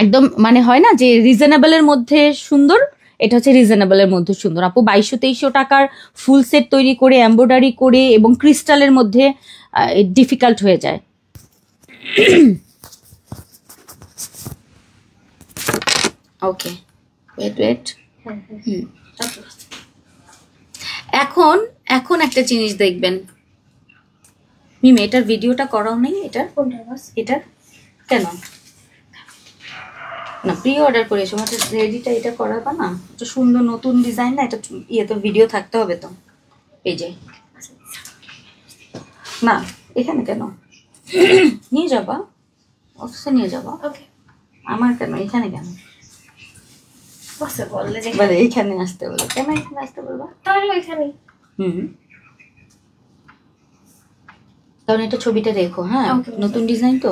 একদম মানে হয় না যে রিজনেবলের মধ্যে সুন্দর এটা হচ্ছে রিজনেবলের মধ্যে সুন্দর আপু। 2200-2300 টাকার ফুল সেট তৈরি করে এমব্রয়ডারি করে এবং ক্রিস্টালের মধ্যে ডিফিকাল্ট হয়ে যায়। ওকে, ওয়েট। এখন একটা জিনিস দেখবেন মিমি, এটার ভিডিওটা করাও নেই। এটার কেন না প্রি অর্ডার করে সময় রেডিটা এটা করাবা না? এটা সুন্দর নতুন ডিজাইন না, এটা তো ভিডিও থাকতে হবে তো পেজে। না এখানে কেন নিয়ে যাবা, অফিসে নিয়ে যাবা। আমার কেন এখানে কেন বলে এইখানে আসতে বলে, কেন এখানে আসতে বলবা? কারণ এটা ছবিটা রেখো, হ্যাঁ নতুন ডিজাইন তো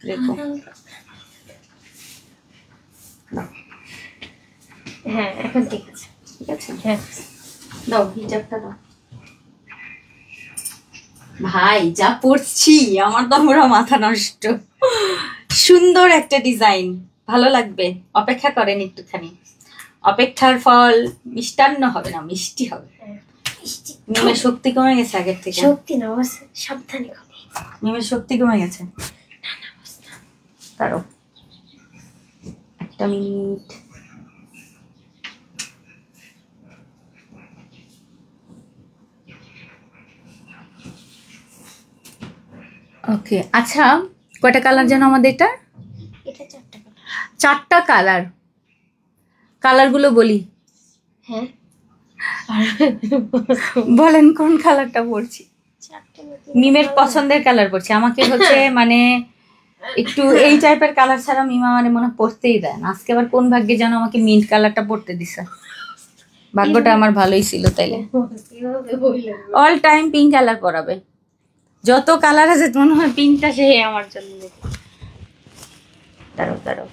রেখো।
হ্যাঁ এখন ঠিক আছে,
ঠিক আছে। হ্যাঁ দাও হিজাবটা দাও। ভাই যা পড়ছি আমার তো পুরো মাথা নষ্ট। সুন্দর একটা ডিজাইন, ভালো লাগবে। অপেক্ষা করেন একটুখানি, অপেক্ষার ফল মিষ্টান্ন হবে না, মিষ্টি হবে। মিমের শক্তি কমে গেছে আগের থেকে।
শক্তি না, সাবধানে খাবে।
মিমের শক্তি কমে গেছে। কারো একটা মিনিট। ওকে আচ্ছা, কয়টা কালার যেন আমাদের এটা?
এটা 4টা
কালার। কালারগুলো বলি।
হ্যাঁ
বলেন কোন কালারটা পরছি? মিমের পছন্দের কালার পরছি। আমাকে হচ্ছে মানে একটু এই টাইপের কালার ছাড়া মিমা মানে মনে পড়তেই দেয় না। আজকে আবার কোন ভাগ্যে যেন আমাকে মিন্ট কালারটা পরতে দিছে। ভাগ্যটা আমার ভালোই ছিল। তাইলে অল টাইম পিঙ্ক কালার পরাবে। যত কালার আছে মনে হয় পিঙ্কটা সে আমার জন্য। দাঁড়াও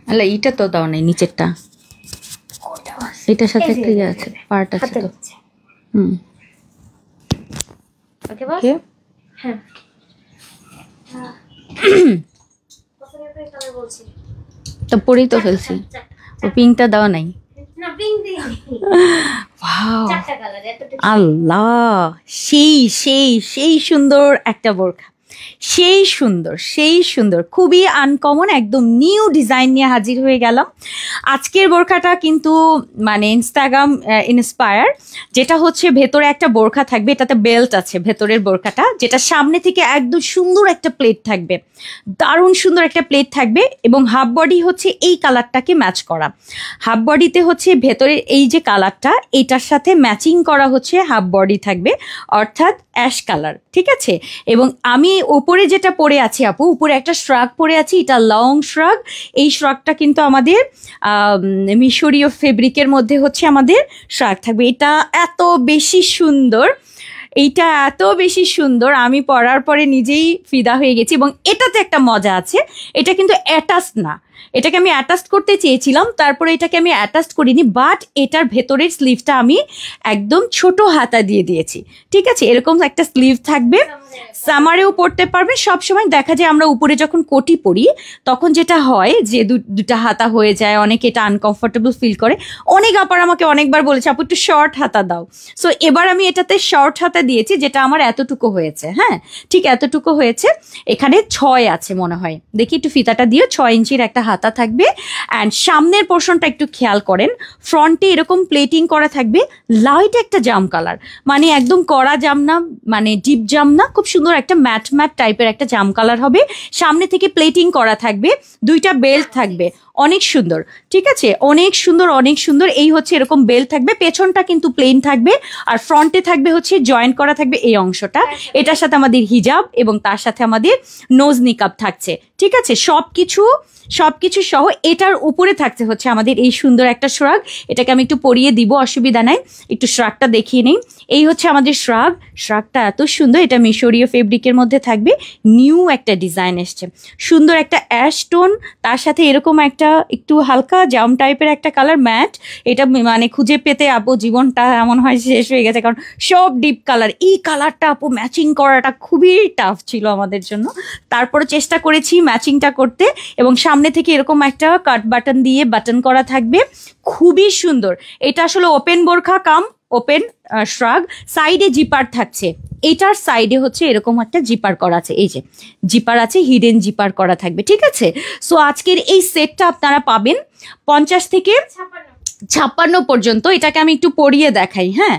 আল্লাহ এইটা তো দাও নাই, নিচেরটা এটার সাথে একটা ইয়ে আছে, পার্ট আছে তো।
ওকে বস। হ্যাঁ
তো পরেই তো ফেলছি। ও পিঙ্কটা দাও নাই। আল্লাহ সেই সুন্দর একটা বোরখা, সেই সুন্দর খুবই আনকমন, একদম নিউ ডিজাইন নিয়ে হাজির হয়ে গেলাম। আজকের বোরখাটা কিন্তু মানে ইনস্টাগ্রাম ইন্সপায়ার, যেটা হচ্ছে ভেতরে একটা বোরখা থাকবে, এটাতে বেল্ট আছে ভেতরের বোরখাটা, যেটা সামনে থেকে একদম সুন্দর একটা প্লেট থাকবে, দারুণ সুন্দর একটা প্লেট থাকবে এবং হাফ বডি হচ্ছে এই কালারটাকে ম্যাচ করা। হাফ বডিতে হচ্ছে ভেতরের এই যে কালারটা, এটার সাথে ম্যাচিং করা হচ্ছে হাফ বডি থাকবে, অর্থাৎ অ্যাশ কালার, ঠিক আছে। এবং আমি উপরে যেটা পরে আছি আপু, উপরে একটা শ্রাগ পরে আছি, এটা লং শ্রাগ। এই শ্রাগটা কিন্তু আমাদের মিশরীয় ফেব্রিকের মধ্যে হচ্ছে আমাদের শ্রাগ থাকবে। এটা এত বেশি সুন্দর, আমি পরার পরে নিজেই ফিদা হয়ে গেছি। এবং এটাতে একটা মজা আছে, এটা কিন্তু অ্যাটাচ না, এটাকে আমি অ্যাটাচ করতে চেয়েছিলাম, তারপরে এটাকে আমি অ্যাটাচ করিনি, বাট এটার ভেতরের স্লিভটা আমি একদম ছোট হাতা দিয়ে দিয়েছি, ঠিক আছে। এরকম একটা স্লিভ থাকবে, সামারেও পরতে পারবে। সবসময় দেখা যায় আমরা উপরে যখন কোটি পরি তখন যেটা হয় যে দুটা হাতা হয়ে যায়, অনেকে এটা আনকমফোর্টেবল ফিল করে। অনেক আপার আমাকে অনেকবার বলেছে আপু একটু শর্ট হাতা দাও। সো এবার আমি এটাতে শর্ট হাতা দিয়েছি, যেটা আমার এতটুকু হয়েছে, হ্যাঁ ঠিক এতটুকু হয়েছে। এখানে 6 আছে মনে হয়, দেখি একটু ফিতাটা দিয়ে। 6 ইঞ্চির একটা হাতা থাকবে। অ্যান্ড সামনের পোর্শনটা একটু খেয়াল করেন, ফ্রন্টে এরকম প্লেটিং করা থাকবে, লাইট একটা জাম কালার, মানে একদম কড়া জাম না, মানে ডিপ জাম না, খুব সুন্দর একটা ম্যাট টাইপের একটা জাম কালার হবে। সামনে থেকে প্লেটিং করা থাকবে, 2টা বেল্ট থাকবে, অনেক সুন্দর, ঠিক আছে, অনেক সুন্দর। এই হচ্ছে এরকম বেল্ট থাকবে, পেছনটা কিন্তু প্লেন থাকবে, আর ফ্রন্টে থাকবে হচ্ছে জয়েন্ট করা থাকবে এই অংশটা। এটার সাথে আমাদের হিজাব এবং তার সাথে আমাদের নোজ নিকাব থাকছে, ঠিক আছে। সবকিছু সহ এটার উপরে থাকছে হচ্ছে আমাদের এই সুন্দর একটা শ্রাগ। এটাকে আমি একটু পরিয়ে দিব, অসুবিধা নাই। একটু শ্রাগটা দেখিয়ে নেই। এই হচ্ছে আমাদের শ্রাগটা এত সুন্দর, এটা মিশরীয় মিশরীয় ফেব্রিকের মধ্যে থাকবে, নিউ একটা ডিজাইন এসছে, সুন্দর একটা অ্যাশ টোন, তার সাথে এরকম একটা একটু হালকা জাম টাইপের একটা কালার ম্যাট। এটা মানে খুঁজে পেতে আপু জীবনটা এমন হয় শেষ হয়ে গেছে, কারণ সব ডিপ কালার। এই কালারটা আপু ম্যাচিং করাটা খুবই টাফ ছিল আমাদের জন্য, তারপরে চেষ্টা করেছি ম্যাচিংটা করতে। এবং সামনে থেকে এরকম একটা কাট বাটন দিয়ে বাটন করা থাকবে, খুবই সুন্দর। এটা আসলে ওপেন বোরখা কাম ওপেন শ্রাগ, সাইডে জিপার থাকছে। এটার সাইডে হচ্ছে এরকম একটা জিপার করা আছে, এই যে জিপার আছে, হিডেন জিপার করা থাকবে, ঠিক আছে। সো আজকের এই সেটটা আপনারা পাবেন 50 থেকে 56 পর্যন্ত। এটাকে আমি একটু পরিয়ে দেখাই, হ্যাঁ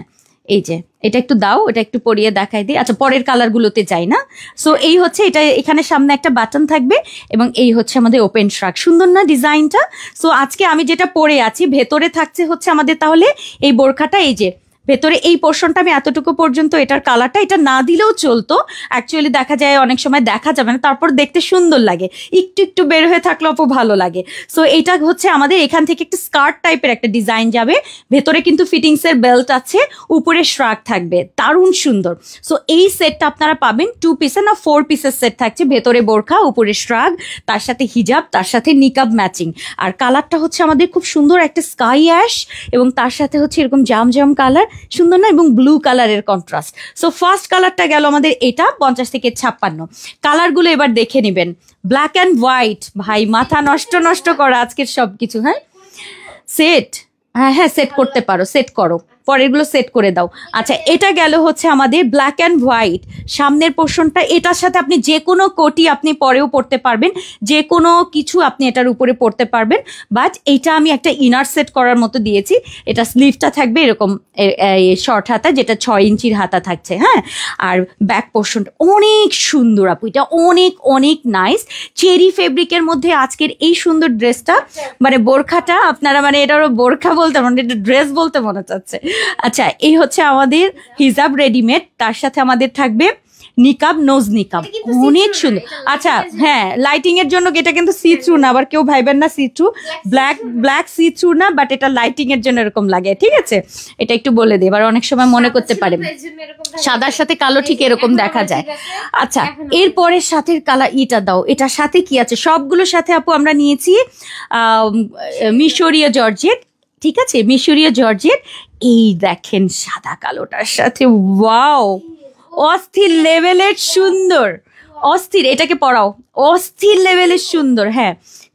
এই যে এটা একটু দাও, এটা একটু পরিয়ে দেখাই দিই। আচ্ছা পরের কালারগুলোতে যাই না। সো এই হচ্ছে এটা, এখানে সামনে একটা বাটন থাকবে এবং এই হচ্ছে আমাদের ওপেন শ্রাগ। সুন্দর না ডিজাইনটা? সো আজকে আমি যেটা পরে আছি, ভেতরে থাকছে হচ্ছে আমাদের তাহলে এই বোরখাটা, এই যে ভেতরে এই পোর্শনটা আমি এতটুকু পর্যন্ত, এটার কালারটা এটা না দিলেও চলতো, অ্যাকচুয়ালি দেখা যায় অনেক সময় দেখা যাবে না, তারপর দেখতে সুন্দর লাগে, একটু একটু বের হয়ে থাকলেও আপু ভালো লাগে। সো এটা হচ্ছে আমাদের এখান থেকে একটা স্কার্ট টাইপের একটা ডিজাইন যাবে, ভেতরে কিন্তু ফিটিংসের বেল্ট আছে, উপরে শ্রাগ থাকবে, দারুণ সুন্দর। সো এই সেটটা আপনারা পাবেন 2 পিসের না 4 পিসের সেট থাকছে, ভেতরে বোরখা, উপরে শ্রাগ, তার সাথে হিজাব, তার সাথে নিকাব ম্যাচিং। আর কালারটা হচ্ছে আমাদের খুব সুন্দর একটা স্কাই অ্যাশ এবং তার সাথে হচ্ছে এরকম জাম জাম কালার, সুন্দর না, এবং ব্লু কালারের কন্ট্রাস্ট। সো ফার্স্ট কালারটা গেল আমাদের এটা 50 থেকে 56। কালারগুলো এবার দেখে নেবেন, ব্ল্যাক অ্যান্ড হোয়াইট, ভাই মাথা নষ্ট করা আজকের সবকিছু। হ্যাঁ সেট, হ্যাঁ সেট করতে পারো, সেট করো, পরেরগুলো সেট করে দাও। আচ্ছা এটা গেল হচ্ছে আমাদের ব্ল্যাক অ্যান্ড হোয়াইট, সামনের পোর্শনটা, এটার সাথে আপনি যে কোনো কোটি আপনি পরেও পরতে পারবেন, যে কোনো কিছু আপনি এটার উপরে পরতে পারবেন। বাট এইটা আমি একটা ইনার সেট করার মতো দিয়েছি। এটা স্লিভটা থাকবে এরকম শর্ট হাতা, যেটা 6 ইঞ্চির হাতা থাকছে, হ্যাঁ। আর ব্যাক পোর্শনটা অনেক সুন্দর আপু, এটা অনেক অনেক নাইস, চেরি ফেব্রিকের মধ্যে আজকের এই সুন্দর ড্রেসটা, মানে বোরখাটা আপনারা, মানে এটারও বোরখা বলতে মানে এটা ড্রেস বলতে মনে চাচ্ছে। আচ্ছা এই হচ্ছে আমাদের হিজাব রেডিমেড, তার সাথে আমাদের থাকবে নিকাব, নোজ নিকাব, অনেক সুন্দর। আচ্ছা হ্যাঁ লাইটিং এর জন্য, এটা কিন্তু সি থ্রু না, আবার কেউ ভাইবেন না see through, black see through না, বাট এটা লাইটিং এর জন্য এরকম লাগে, ঠিক আছে। এটা একটু বলে দিই, এবার অনেক সময় মনে করতে পারেন সাদার সাথে কালো ঠিক এরকম দেখা যায়। আচ্ছা এরপরের সাথে কালার ইটা দাও, এটার সাথে কি আছে, সবগুলোর সাথে আপু আমরা নিয়েছি মিশরীয় জর্জেট, ঠিক আছে, মিশরীয় জর্জেট। এই দেখেন সাদা কালোটার সাথে, ওয়াও অস্থির লেভেলের সুন্দর, অস্থির, এটাকে পরাও, অস্থির লেভেলের সুন্দর, হ্যাঁ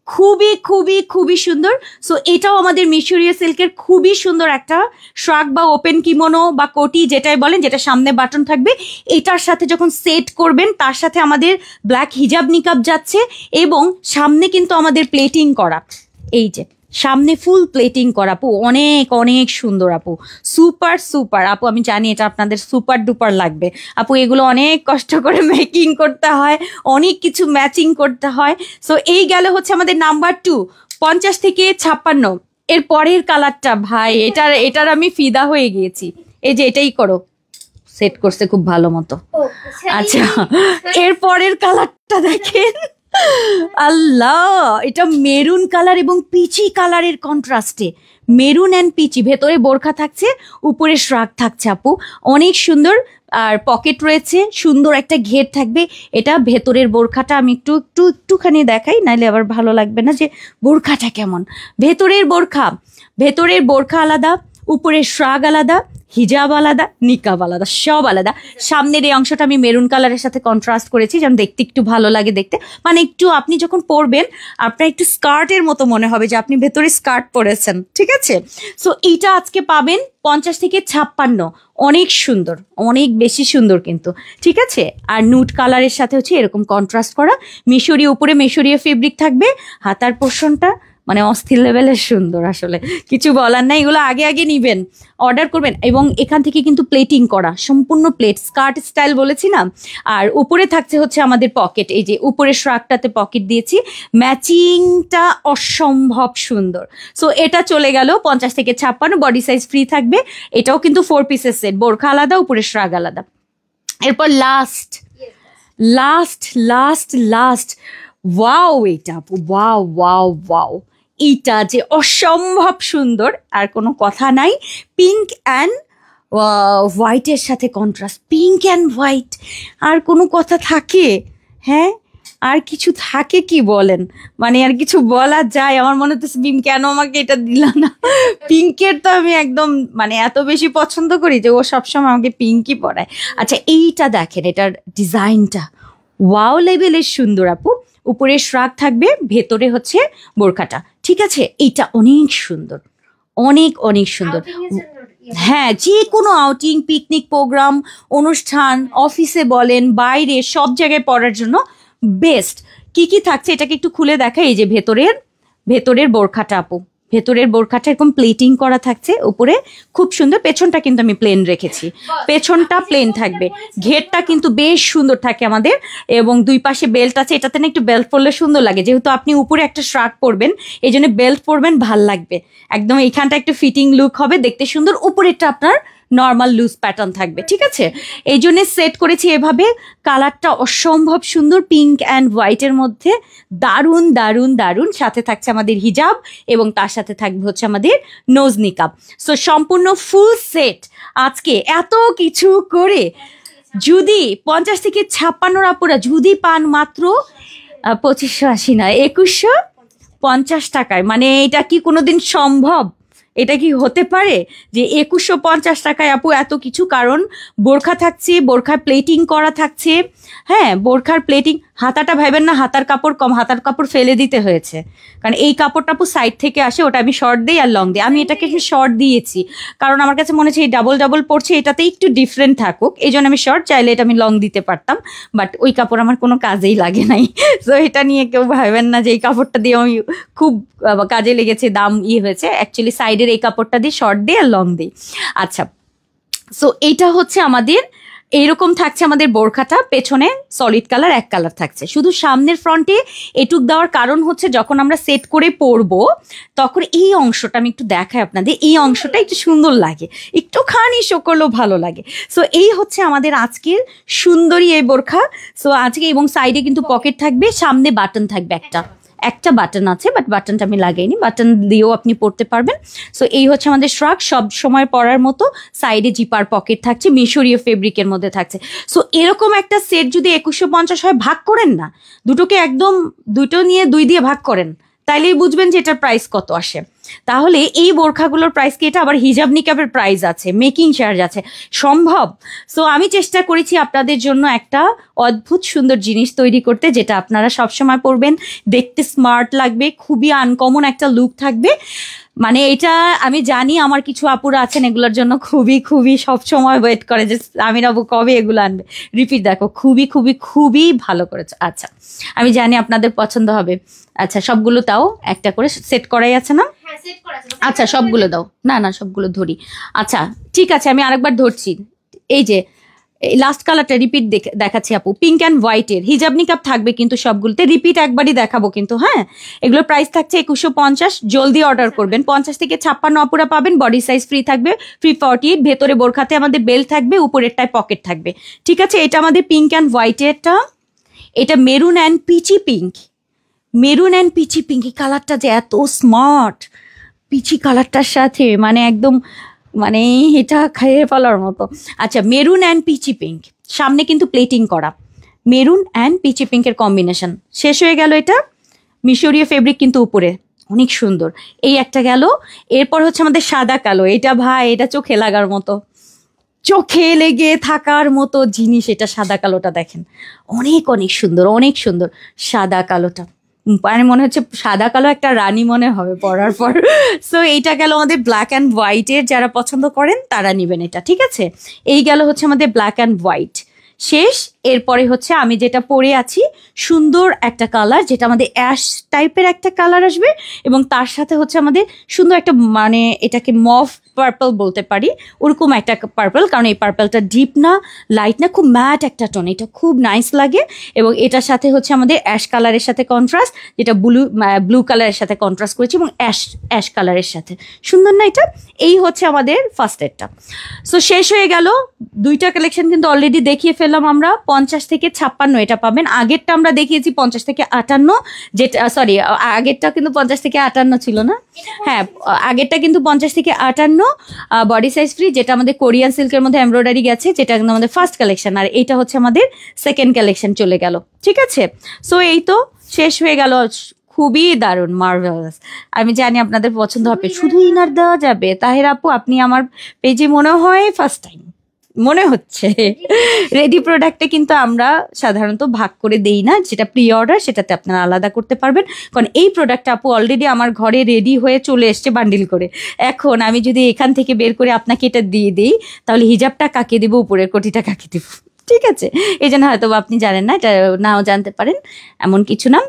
খুবই খুবই খুবই সুন্দর। সো এটাও আমাদের মিশরীয় সিল্কের খুবই সুন্দর একটা শ্রাগ বা ওপেন কিমোনো বা কোটি যেটাই বলেন, যেটা সামনে বাটন থাকবে। এটার সাথে যখন সেট করবেন, তার সাথে আমাদের ব্ল্যাক হিজাব নিকাব যাচ্ছে এবং সামনে কিন্তু আমাদের প্লেটিং করা, এই যে সামনে ফুল প্লেটিং করা আপু, অনেক অনেক সুন্দর আপু, সুপার সুপার আপু। আমি জানি এটা আপনাদের সুপার ডুপার লাগবে আপু, এগুলো অনেক কষ্ট করে মেকিং করতে হয়, অনেক কিছু ম্যাচিং করতে হয়। সো এই গেল হচ্ছে আমাদের নাম্বার 2 50 থেকে 56। এর পরের কালারটা ভাই, এটার আমি ফিদা হয়ে গিয়েছি, এই যে এটাই করো, সেট করছে খুব ভালো মতো। আচ্ছা এর পরের কালারটা দেখেন, আল্লাহ, এটা মেরুন কালার এবং পিচি কালারের কন্ট্রাস্টে, মেরুন অ্যান্ড পিচি, ভেতরে বোরখা থাকছে, উপরে শ্রাগ থাকছে আপু, অনেক সুন্দর। আর পকেট রয়েছে, সুন্দর একটা ঘের থাকবে। এটা ভেতরের বোরখাটা আমি একটুখানি দেখাই, নাইলে আবার ভালো লাগবে না যে বোরখাটা কেমন। ভেতরের বোরখা আলাদা, উপরের শ্রাগ আলাদা, হিজাব আলাদা, নিকাব আলাদা, সব আলাদা। সামনের এই অংশটা আমি মেরুন কালারের সাথে কন্ট্রাস্ট করেছি, যেন দেখতে একটু ভালো লাগে, দেখতে মানে একটু আপনি যখন পরবেন আপনার একটু স্কার্টের মতো মনে হবে যে আপনি ভেতরে স্কার্ট পরেছেন, ঠিক আছে। সো এইটা আজকে পাবেন 50 থেকে 56, অনেক সুন্দর, অনেক বেশি সুন্দর কিন্তু, ঠিক আছে। আর নুট কালারের সাথে হচ্ছে এরকম কন্ট্রাস্ট করা, মিশরীয়, উপরে মিশরীয় ফেব্রিক থাকবে, হাতার পোর্শনটা মানে অস্থির লেভেলের সুন্দর, আসলে কিছু বলার নাই। এগুলো আগে নিবেন, অর্ডার করবেন। এবং এখান থেকে কিন্তু প্লেটিং করা, সম্পূর্ণ প্লেট, স্কার্ট স্টাইল বলেছি না। আর উপরে থাকছে হচ্ছে আমাদের পকেট, এই যে উপরে শ্রাগটাতে পকেট দিয়েছি, ম্যাচিংটা অসম্ভব সুন্দর। সো এটা চলে গেল 50 থেকে 56, বডি সাইজ ফ্রি থাকবে। এটাও কিন্তু 4 পিসের সেট, বোরখা আলাদা, উপরে শ্রাগ আলাদা। এরপর লাস্ট, ওয়াও, এটা ওয়াও, এইটা যে অসম্ভব সুন্দর, আর কোনো কথা নাই। পিঙ্ক অ্যান্ড হোয়াইটের সাথে কন্ট্রাস্ট, পিঙ্ক অ্যান্ড হোয়াইট, আর কোনো কথা থাকে? হ্যাঁ, আর কিছু থাকে কি বলেন? মানে আর কিছু বলা যায়? আমার মনে হচ্ছে বিম কেন আমাকে এটা দিল না। পিঙ্কের তো আমি একদম মানে এত বেশি পছন্দ করি যে ও সবসময় আমাকে পিঙ্কই পরায়। আচ্ছা এইটা দেখেন, এটার ডিজাইনটা ওয়াও লেভেলের সুন্দর আপু। উপরে শ্রাগ থাকবে, ভেতরে হচ্ছে বোরখাটা, ঠিক আছে? এইটা অনেক সুন্দর, অনেক অনেক সুন্দর। হ্যাঁ, যে কোনো আউটিং, পিকনিক প্রোগ্রাম, অনুষ্ঠান, অফিসে বলেন, বাইরে, সব জায়গায় পরার জন্য বেস্ট। কি কি থাকছে এটাকে একটু খুলে দেখা। এই যে ভেতরের বোরখাটা আপু, ভেতরের বোরখাটা এরকম প্লেটিং করা থাকছে, উপরে খুব সুন্দর। পেছনটা কিন্তু আমি প্লেন রেখেছি, পেছনটা প্লেন থাকবে। ঘেরটা কিন্তু বেশ সুন্দর থাকে আমাদের, এবং দুই পাশে বেল্ট আছে। এটাতে না একটু বেল্ট পরলে সুন্দর লাগে, যেহেতু আপনি উপরে একটা শার্ট পরবেন, এই জন্য বেল্ট পরবেন, ভাল লাগবে একদম। এইখানটা একটু ফিটিং লুক হবে, দেখতে সুন্দর। উপরেরটা আপনার নর্মাল লুজ প্যাটার্ন থাকবে, ঠিক আছে? এই জন্য সেট করেছি এভাবে। কালারটা অসম্ভব সুন্দর, পিঙ্ক অ্যান্ড হোয়াইটের মধ্যে, দারুণ দারুণ দারুণ। সাথে থাকছে আমাদের হিজাব, এবং তার সাথে থাকবে হচ্ছে আমাদের নোজ নিকাব। সো সম্পূর্ণ ফুল সেট। আজকে এত কিছু করে যদি 50 থেকে 56 আপুরা যদি পান মাত্র 2580 না 2150 টাকায়, মানে এটা কি কোনোদিন সম্ভব? এটা কি হতে পারে যে 2150 টাকায় আপু এত কিছু? কারণ বোরখা থাকছে, বোরখার প্লেটিং করা থাকছে। হ্যাঁ, বোরখার প্লেটিং। হাতাটা ভাইবেন না হাতার কাপড় কম, হাতার কাপড় ফেলে দিতে হয়েছে, কারণ এই কাপড়টা আপু সাইড থেকে আসে, ওটা আমি শর্ট দিই আর লং দিই। আমি এটাকে শর্ট দিয়েছি কারণ আমার কাছে মনে হচ্ছে এই ডাবল ডাবল পড়ছে, এটাতে একটু ডিফারেন্ট থাকুক, এই জন্য আমি শর্ট। চাইলে এটা আমি লং দিতে পারতাম, বাট ওই কাপড় আমার কোনো কাজেই লাগে নাই। তো এটা নিয়ে কেউ ভাবেন না যে এই কাপড়টা দিয়ে আমি খুব কাজে লেগেছে, দাম হয়েছে। অ্যাকচুয়ালি সাইডের এই কাপড়টা দিয়ে শর্ট দিই আর লং দিই। আচ্ছা, সো এইটা হচ্ছে আমাদের এইরকম থাকছে আমাদের বোরখাটা। পেছনে সলিড কালার, এক কালার থাকছে। শুধু সামনের ফ্রন্টে এটুক দেওয়ার কারণ হচ্ছে যখন আমরা সেট করে পরবো তখন এই অংশটা আমি একটু দেখাই আপনাদের, এই অংশটা একটু সুন্দর লাগে, একটুখানি শো করলেও ভালো লাগে। সো এই হচ্ছে আমাদের আজকের সুন্দরী এই বোরখা। সো আজকে, এবং সাইডে কিন্তু পকেট থাকবে, সামনে বাটন থাকবে, একটা বাটন আছে, বাট বাটনটা আমি লাগাইনি, বাটন দিয়েও আপনি পরতে পারবেন। সো এই হচ্ছে আমাদের শ্রাগ, সব সময় পরার মতো। সাইডে জিপার পকেট থাকছে, মিশরীয় ফেব্রিকের মধ্যে থাকছে। সো এরকম একটা সেট যদি 2150 হয়, ভাগ করেন না, দুটোকে একদম দুটো নিয়ে 2 দিয়ে ভাগ করেন, তাইলেই বুঝবেন যে এটার প্রাইস কত আসে। তাহলে এই বোরখাগুলোর প্রাইস কি? এটা আবার হিজাব নিকাবের প্রাইস আছে, মেকিং চার্জ আছে, সম্ভব? সো আমি চেষ্টা করেছি আপনাদের জন্য একটা অদ্ভুত সুন্দর জিনিস তৈরি করতে, যেটা আপনারা সবসময় পরবেন, দেখতে স্মার্ট লাগবে, খুবই আনকমন একটা লুক থাকবে। মানে এটা আমি জানি আমার কিছু আপুরা আছেন এগুলোর জন্য খুবই খুবই সবসময় ওয়েট করে যে আমির আপু কবে এগুলো আনবে। রিপিট দেখো, খুবই খুবই খুবই ভালো করেছে। আচ্ছা, আমি জানি আপনাদের পছন্দ হবে। আচ্ছা, সবগুলো তাও একটা করে সেট করাই আছে না? আচ্ছা, সবগুলো দাও। না না, সবগুলো ধরি। আচ্ছা ঠিক আছে, আমি আরেকবার ধরছি। এই যে লাস্ট কালারটা রিপিট দেখাচ্ছি আপু, পিঙ্ক অ্যান্ড হোয়াইটের হিজাব নিকাব থাকবে কিন্তু সবগুলোতে। রিপিট একবারই দেখাবো কিন্তু, হ্যাঁ। এগুলোর প্রাইস থাকছে 2150। জলদি অর্ডার করবেন। 50 থেকে 56 আপুরা পাবেন। বডি সাইজ ফ্রি থাকবে, ফ্রি 48। ভেতরে বোরখাতে আমাদের বেল্ট থাকবে, উপরেরটায় পকেট থাকবে, ঠিক আছে? এটা আমাদের পিঙ্ক অ্যান্ড হোয়াইটেরটা। এটা maroon and peachy pink, maroon and peachy pink. এই কালারটা যে এত স্মার্ট, পিচি কালারটার সাথে মানে একদম মানে এটা খাইয়ে ফেলার মতো। আচ্ছা, মেরুন অ্যান্ড পিচি পিঙ্ক, সামনে কিন্তু প্লেটিং করা, মেরুন অ্যান্ড পিচি পিঙ্কের কম্বিনেশন। শেষ হয়ে গেল এটা। মিশরীয় ফেব্রিক কিন্তু উপরে, অনেক সুন্দর। এই একটা গেল। এরপর হচ্ছে আমাদের সাদা কালো। এটা ভাই, এটা চোখে লাগার মতো, চোখে লেগে থাকার মতো জিনিস এটা। সাদা কালোটা দেখেন, অনেক অনেক সুন্দর, অনেক সুন্দর সাদা কালোটা। মানে মনে হচ্ছে সাদা কালো একটা রানী মনে হবে পরার পর। সো এইটা গেল আমাদের ব্ল্যাক অ্যান্ড হোয়াইটের, যারা পছন্দ করেন তারা নেবেন এটা, ঠিক আছে? এই গেল হচ্ছে আমাদের ব্ল্যাক অ্যান্ড হোয়াইট, শেষ। এরপরে হচ্ছে আমি যেটা পরে আছি, সুন্দর একটা কালার, যেটা আমাদের অ্যাশ টাইপের একটা কালার আসবে, এবং তার সাথে হচ্ছে আমাদের সুন্দর একটা, মানে এটাকে মফ পার্পল বলতে পারি, ওরকম একটা পার্পল। কারণ এই পার্পলটা ডিপ না, লাইট না, খুব ম্যাট একটা টোন, এটা খুব নাইস লাগে। এবং এটার সাথে হচ্ছে আমাদের অ্যাশ কালারের সাথে কন্ট্রাস্ট, যেটা ব্লু কালারের সাথে কন্ট্রাস্ট করেছি, এবং অ্যাশ কালারের সাথে। সুন্দর না এটা? এই হচ্ছে আমাদের ফার্স্ট এডটা। সো শেষ হয়ে গেল। 2টা কালেকশন কিন্তু অলরেডি দেখিয়ে ফেললাম আমরা। 50 থেকে 56 এটা পাবেন। আগেরটা আমরা দেখিয়েছি 50 থেকে 58, যেটা সরি আগেরটা কিন্তু 50 থেকে 58 ছিল না? হ্যাঁ, আগেরটা কিন্তু 50 থেকে 58 বডি সাইজ ফ্রি, যেটা আমাদের কোরিয়ান সিল্কের মধ্যে এমব্রয়ডারি গেছে, যেটা কিন্তু আমাদের ফার্স্ট কালেকশন, আর এটা হচ্ছে আমাদের সেকেন্ড কালেকশন চলে গেল। ঠিক আছে, সো এই তো শেষ হয়ে গেল। খুবই দারুণ, মার্ভেলাস। আমি জানি আপনাদের পছন্দ হবে। শুধু ইনার দেওয়া যাবে? তাহের আপু, আপনি আমার পেজে মনে হয় ফার্স্ট টাইম মনে হচ্ছে। রেডি প্রোডাক্টে কিন্তু আমরা সাধারণত ভাগ করে দেই না, যেটা প্রি অর্ডার সেটাতে আপনারা আলাদা করতে পারবেন। কারণ এই প্রোডাক্টটা আপু অলরেডি আমার ঘরে রেডি হয়ে চলে এসছে বান্ডিল করে। এখন আমি যদি এখান থেকে বের করে আপনাকে এটা দিয়ে দিই, তাহলে হিজাবটা কাকে দেবো, উপরের কোটিটা কাকে দেবো? ঠিক আছে, এই জন্য হয়তো আপনি জানেন না, এটা নাও জানতে পারেন, এমন কিছু না।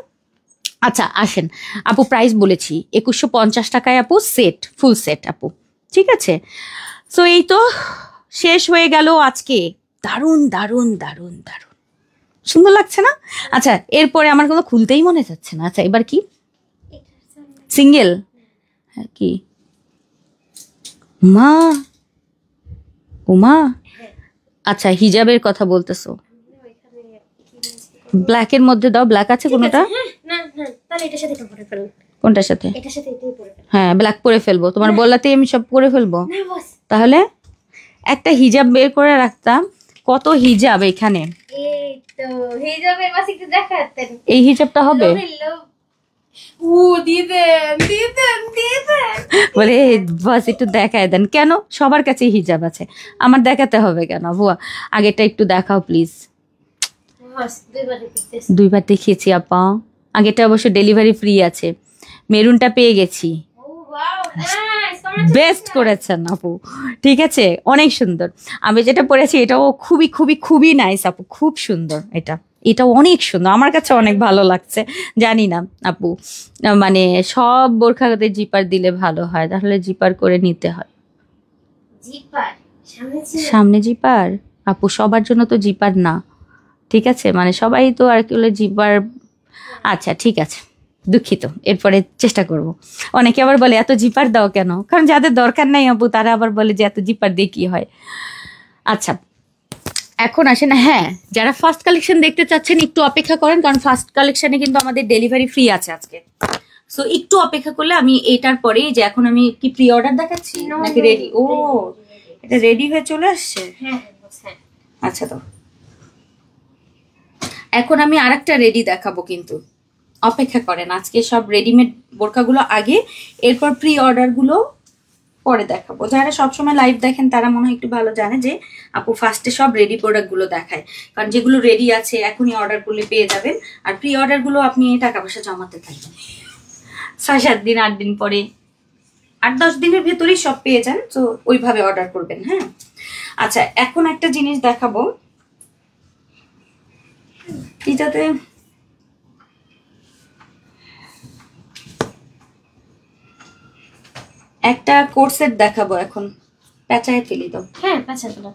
আচ্ছা আসেন আপু, প্রাইস বলেছি 2150 টাকায় আপু, সেট, ফুল সেট আপু। ঠিক আছে, সো এই তো শেষ হয়ে গেল আজকে। দারুণ দারুণ দারুণ দারুণ, সুন্দর লাগছে না? আচ্ছা, এরপরে আমার কোনো খুলতেই মনে যাচ্ছে না। আচ্ছা এবার কি সিঙ্গেল? হ্যাঁ, কি মা, উমা? আচ্ছা, হিজাবের কথা বলতেছো, ব্ল্যাকের মধ্যে দাও। ব্ল্যাক আছে কোনোটা? কোনটার সাথে? হ্যাঁ, ব্ল্যাক পরে ফেলবো, তোমার বলাতেই আমি সব করে ফেলবো। তাহলে একটা হিজাব বের করে রাখতাম। কত হিজাব এখানে, এই হিজাবটা হবে বলে বাস একটু দেখায় দেন। কেন সবার কাছে হিজাব আছে, আমার দেখাতে হবে কেন? বুয়া আগেটা একটু দেখাও প্লিজ। দুইবার দেখিয়েছি আপা, আগেটা অবশ্য ডেলিভারি ফ্রি আছে। মেরুনটা পেয়ে গেছি, বেস্ট করেছেন আপু। ঠিক আছে, অনেক সুন্দর। আমি যেটা পরেছি এটাও খুবই খুবই খুবই নাইস আপু, খুব সুন্দর। এটা অনেক সুন্দর, আমার কাছে অনেক ভালো লাগছে। জানি না আপু, মানে সব বোরখাতে জিপার দিলে ভালো হয়, তাহলে জিপার করে নিতে হয়। সামনে জিপার আপু, সবার জন্য তো জিপার না। ঠিক আছে, মানে সবাই তো আর কি বলে জিপার। আচ্ছা ঠিক আছে, দুঃখিত, এরপরে চেষ্টা করব। অনেকে আবার বলে এত জিপার দাও কেন, কারণ যাদের দরকার নাই আপু তারা আবার বলে যে এত জিপার দিয়ে কি হয়। আচ্ছা এখন আসেন, হ্যাঁ যারা ফার্স্ট কালেকশন দেখতে চাচ্ছেন একটু অপেক্ষা করেন, কারণ ফার্স্ট কালেকশনে কিন্তু আমাদের ডেলিভারি ফ্রি আছে আজকে। সো একটু অপেক্ষা করলে আমি এটার পরে, যে এখন আমি কি প্রি অর্ডার দেখাচ্ছি নাকি রেডি? ও এটা রেডি হয়ে চলে আসছে। আচ্ছা, তো এখন আমি আরেকটা রেডি দেখাবো, কিন্তু অপেক্ষা করেন। আজকে সব রেডিমেড বোরকাগুলো আগে, এরপর প্রি অর্ডারগুলো পরে দেখাবো। যারা সবসময় লাইভ দেখেন তারা মনে হয় একটু ভালো জানে যে আপু ফার্স্টে সব রেডি প্রোডাক্টগুলো দেখায়, কারণ যেগুলো রেডি আছে এখনই অর্ডার করলে পেয়ে যাবেন। আর প্রি অর্ডারগুলো আপনি টাকা পয়সা জমাতে থাকবেন, 6-7 দিন 8 দিন পরে, 8-10 দিনের ভেতরেই সব পেয়ে যান। তো ওইভাবে অর্ডার করবেন। হ্যাঁ, আচ্ছা এখন একটা জিনিস দেখাবো, এটাতে একটা কোর্সেট দেখাবো। এখন পেঁচায় ফেলি দাও।
হ্যাঁ, পেঁচায় ফেলা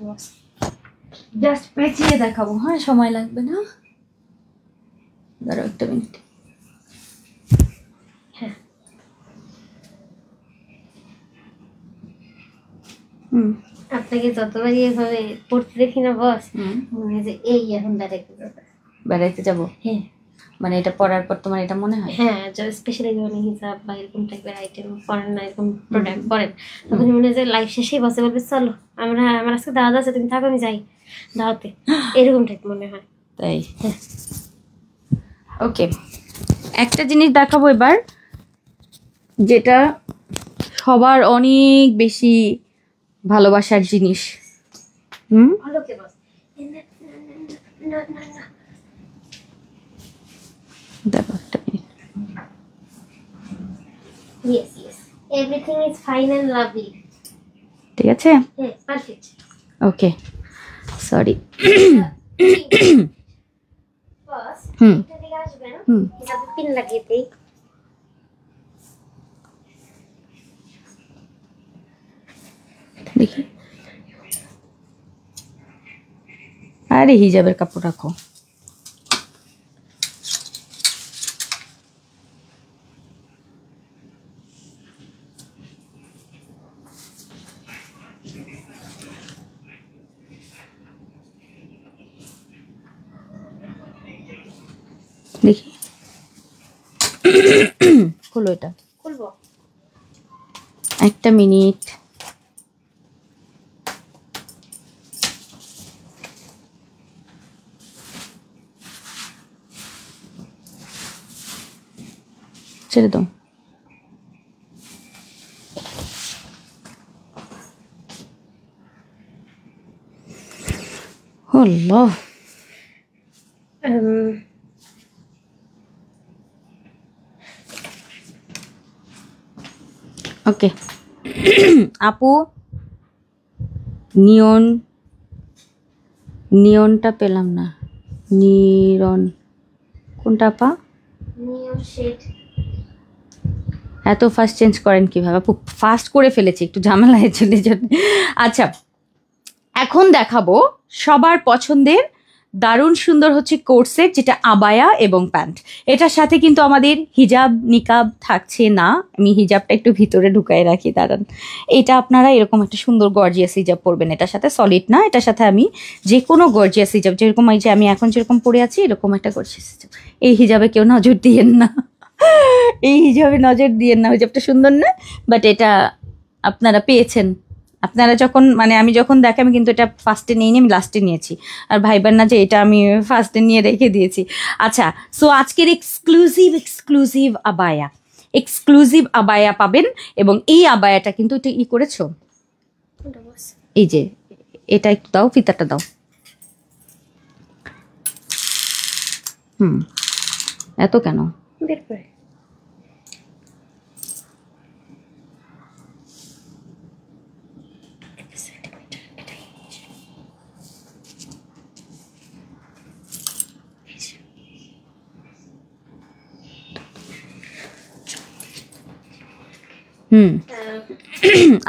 জাস্ট পেঁচিয়ে দেখাবো। হ্যাঁ, সময় লাগবে না, দাঁড়াও একটা মিনিট।
হ্যাঁ, আপনাকে যতবারই এভাবে পড়তে দেখি না বস, মনে হয় যে এই এখন
বেড়াইতে যাবো।
হ্যাঁ,
মানে এটা পড়ার পর তোমার এটা মনে হয়?
হ্যাঁ, স্পেশালি যখন হিসাব বা এরকম টাইপের আইটেম পড়েন না, এরকম প্রোডাক্ট পড়েন, তখন মনে হয় যে লাইফ শেষেই বসে বলবে চলো আমার আজকে দাওয়াত আছে, তুমি থাকো আমি যাই দাওয়াতে, এরকম টাইপ মনে হয়।
তাই ওকে, একটা জিনিস দেখাবো এবার, যেটা সবার অনেক বেশি ভালোবাসার জিনিস। দেখো একটা minute.
Yes, yes. Everything is fine and lovely.
ঠিক আছে,
Yes, perfect.
ওকে, সরি।
Boss,
হুম
এটা দিকে আসবেন,
হুম
হিসাবে পিন লাগিয়ে দেই।
দেখি, আরে হিজাবের কাপড় রাখো। দেখি খোলো, এটা
খুলবো।
একটা মিনিট। ছেড়ে দাও। আল্লাহ, ওকে আপু নিয়নটা পেলাম না। নিরন কোনটা আপা?
নিয়ন শেড।
এত ফাস্ট চেঞ্জ করেন কিভাবে আপু? ফাস্ট করে ফেলেছি, একটু ঝামেলায় চলে যাবে। আচ্ছা, এখন দেখাবো সবার পছন্দের দারুণ সুন্দর হচ্ছে কোট সেট, যেটা আবায়া এবং প্যান্ট। এটার সাথে কিন্তু আমাদের হিজাব নিকাব থাকছে না। আমি হিজাবটা একটু ভিতরে ঢুকাই রাখি, দাঁড়ান। এটা আপনারা এরকম একটা সুন্দর গর্জিয়াস হিজাব পরবেন। এটার সাথে সলিড না, এটার সাথে আমি যে কোনো গর্জিয়াস হিজাব, যেরকম এই যে আমি এখন যেরকম পরে আছি এরকম একটা গর্জিয়াস হিজাব। এই হিজাবে কেউ নজর দিয়েন না, এই হিজাবে নজর দিয়েন না। হিজাবটা সুন্দর না, বাট এটা আপনারা পেয়েছেন। আপনারা যখন মানে আমি যখন দেখে, আমি কিন্তু এটা ফার্স্টে নিইনি, আমি লাস্টে নিয়েছি। আর ভাইবার না যে এটা আমি ফার্স্টে নিয়ে রেখে দিয়েছি। আচ্ছা, সো আজকের এক্সক্লুসিভ আবায়া পাবেন। এবং এই আবায়াটা কিন্তু এটা করেছো, এই যে এটা একটু দাও, ফিতাটা দাও। এত কেন?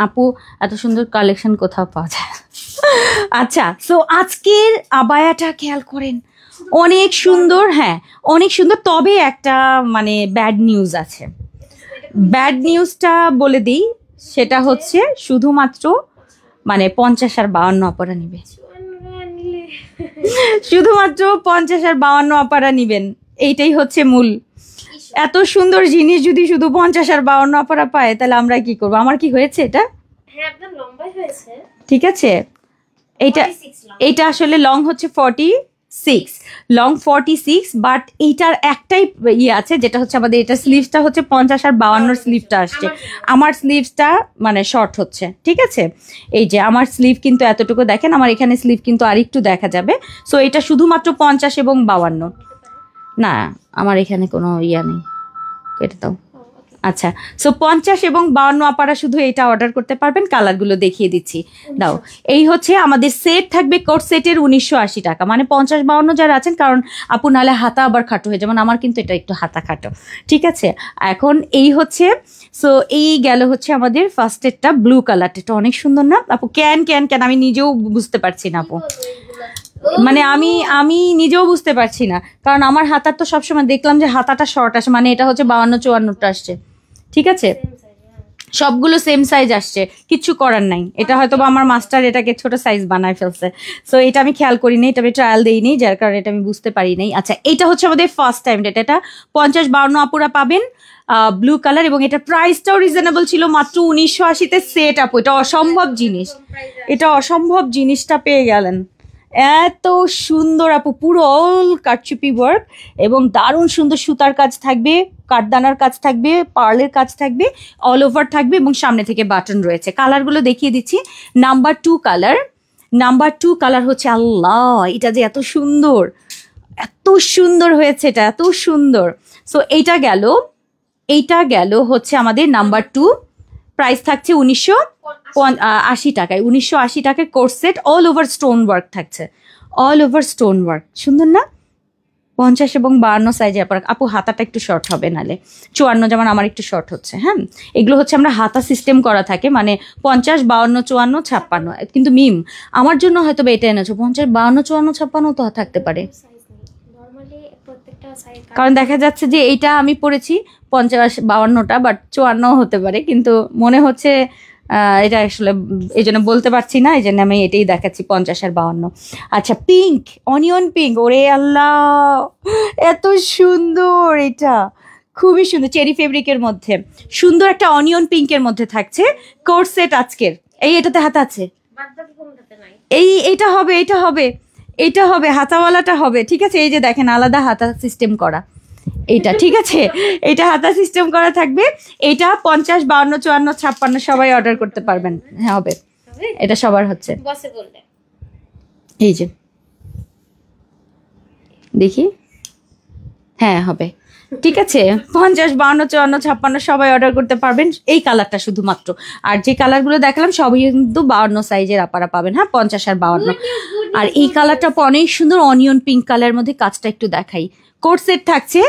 আপু এত সুন্দর কালেকশন কোথাও পাওয়া যায়? আচ্ছা, সো আজকের আবায়াটা খেয়াল করেন, অনেক সুন্দর। হ্যাঁ, অনেক সুন্দর। তবে একটা মানে ব্যাড নিউজ আছে। ব্যাড নিউজটা বলে দিই, সেটা হচ্ছে শুধুমাত্র মানে 50 আর 52 অপারা নিবে। শুধুমাত্র 50 আর 52 অপারা নিবেন, এইটাই হচ্ছে মূল। এত সুন্দর জিনিস যদি শুধু 50 আর 52 অপারা পায়, তাহলে আমরা কি করবো? আমার কি হয়েছে? এটা ঠিক আছে, এইটা আসলে লং হচ্ছে 46, লং 46, বাট এইটার একটাই ইয়ে আছে, যেটা হচ্ছে আমাদের এটা স্লিভসটা হচ্ছে 50 আর 52 স্লিভটা আসছে। আমার স্লিভসটা মানে শর্ট হচ্ছে, ঠিক আছে। এই যে আমার স্লিভ কিন্তু এতটুকু দেখেন, আমার এখানে স্লিভ কিন্তু আর একটু দেখা যাবে। সো এটা শুধুমাত্র 50 এবং 52। না, আমার এখানে কোনো ইয়া নেই, কেটে দাও। আচ্ছা, সো 50 এবং 52 আপারা শুধু এটা অর্ডার করতে পারবেন। কালারগুলো দেখিয়ে দিচ্ছি, দাও। এই হচ্ছে আমাদের সেট থাকবে, কোট সেটের 1980 টাকা, মানে 50-52 যারা আছেন, কারণ আপু নাহলে হাতা আবার খাটো হয়ে, যেমন আমার কিন্তু এটা একটু হাতা খাটো, ঠিক আছে। এখন এই হচ্ছে, সো এই গেল হচ্ছে আমাদের ফার্স্টেরটা, ব্লু কালারটা। এটা অনেক সুন্দর না আপু? ক্যান আমি নিজেও বুঝতে পারছি না আপু, মানে আমি নিজেও বুঝতে পারছি না, কারণ আমার হাতার তো সবসময় দেখলাম যে হাতাটা শর্ট আসে, মানে এটা হচ্ছে 52-54টা আসছে, ঠিক আছে। সবগুলো সেম সাইজ আসছে, কিচ্ছু করার নাই। এটা হয়তো বা আমার মাস্টার এটাকে ছোট সাইজ বানায় ফেলছে, সো এটা আমি খেয়াল করিনি, এটা আমি ট্রায়াল দিইনি, যার কারণে এটা আমি বুঝতে পারি নাই। আচ্ছা, এটা হচ্ছে আমাদের ফার্স্ট টাইম। এটা 50-52 আপুরা পাবেন, ব্লু কালার, এবং এটা প্রাইসটাও রিজনেবল ছিল, মাত্র 1980-তে সেট। আপু এটা অসম্ভব জিনিস, এটা অসম্ভব জিনিসটা পেয়ে গেলেন। এত সুন্দর আপু, পুরো অল কাটচুপি ওয়ার্ক, এবং দারুণ সুন্দর সুতার কাজ থাকবে, কাঠদানার কাজ থাকবে, পার্লের কাজ থাকবে, অল ওভার থাকবে, এবং সামনে থেকে বাটন রয়েছে। কালারগুলো দেখিয়ে দিচ্ছি। নাম্বার 2 কালার হচ্ছে, আল্লাহ এটা যে এত সুন্দর হয়েছে, এটা এত সুন্দর। সো এইটা গেল হচ্ছে আমাদের নাম্বার 2। প্রাইস থাকছে 1980 টাকায়। 1980 টাকায় coat set, all over stone work থাকছে, অল ওভার স্টোন ওয়ার্ক। সুন্দর না? 50 এবং 52 সাইজে আপু হাতাটা একটু শর্ট হবে, নালে 54, যেমন আমার একটু শর্ট হচ্ছে। হ্যাঁ, এগুলো হচ্ছে আমরা হাতা সিস্টেম করা থাকে, মানে 50, 52, 54, 56। কিন্তু মিম আমার জন্য হয়তো এটা এনেছো, 50, 52, 54, 56 তো থাকতে পারে, কারণ দেখা যাচ্ছে যে এইটা আমি পরেছি 50, 52টা, বাট 54 হতে পারে, কিন্তু মনে হচ্ছে এটা আসলে এই জন্য বলতে পারছি না, এই জন্য আমি এটাই দেখাচ্ছি 50 আর 52। আচ্ছা পিঙ্ক, অনিয়ন পিঙ্ক, ওরে আল্লাহ এত সুন্দর, এটা খুবই সুন্দর, চেরি ফেব্রিকের মধ্যে সুন্দর একটা অনিয়ন পিঙ্কের মধ্যে থাকছে কোট সেট আজকের। এই এটাতে হাতা আছে, এইটা হবে, এটা হবে, এটা হবে, হাতাওয়ালাটা হবে, ঠিক আছে। এই যে দেখেন আলাদা হাতা সিস্টেম করা, এইটা ঠিক আছে, এটা হাতা সিস্টেম করা থাকবে। এটা 50, 52, 54, 56 সবাই অর্ডার করতে পারবেন। হ্যাঁ হবে, এটা সবার হচ্ছে। এই যে দেখি, হ্যাঁ হবে, ঠিক আছে। 50, 52, 54, 56 সবাই অর্ডার করতে পারবেন। এই কালারটা শুধুমাত্র, আর যে কালারগুলো দেখালাম সবই কিন্তু 52 সাইজের আপনারা পাবেন। হ্যাঁ 50 আর 52। আর এই কালারটা অনেক সুন্দর, অনিয়ন পিঙ্ক কালারের মধ্যে, কাজটা একটু দেখাই। কোট সেট থাকছে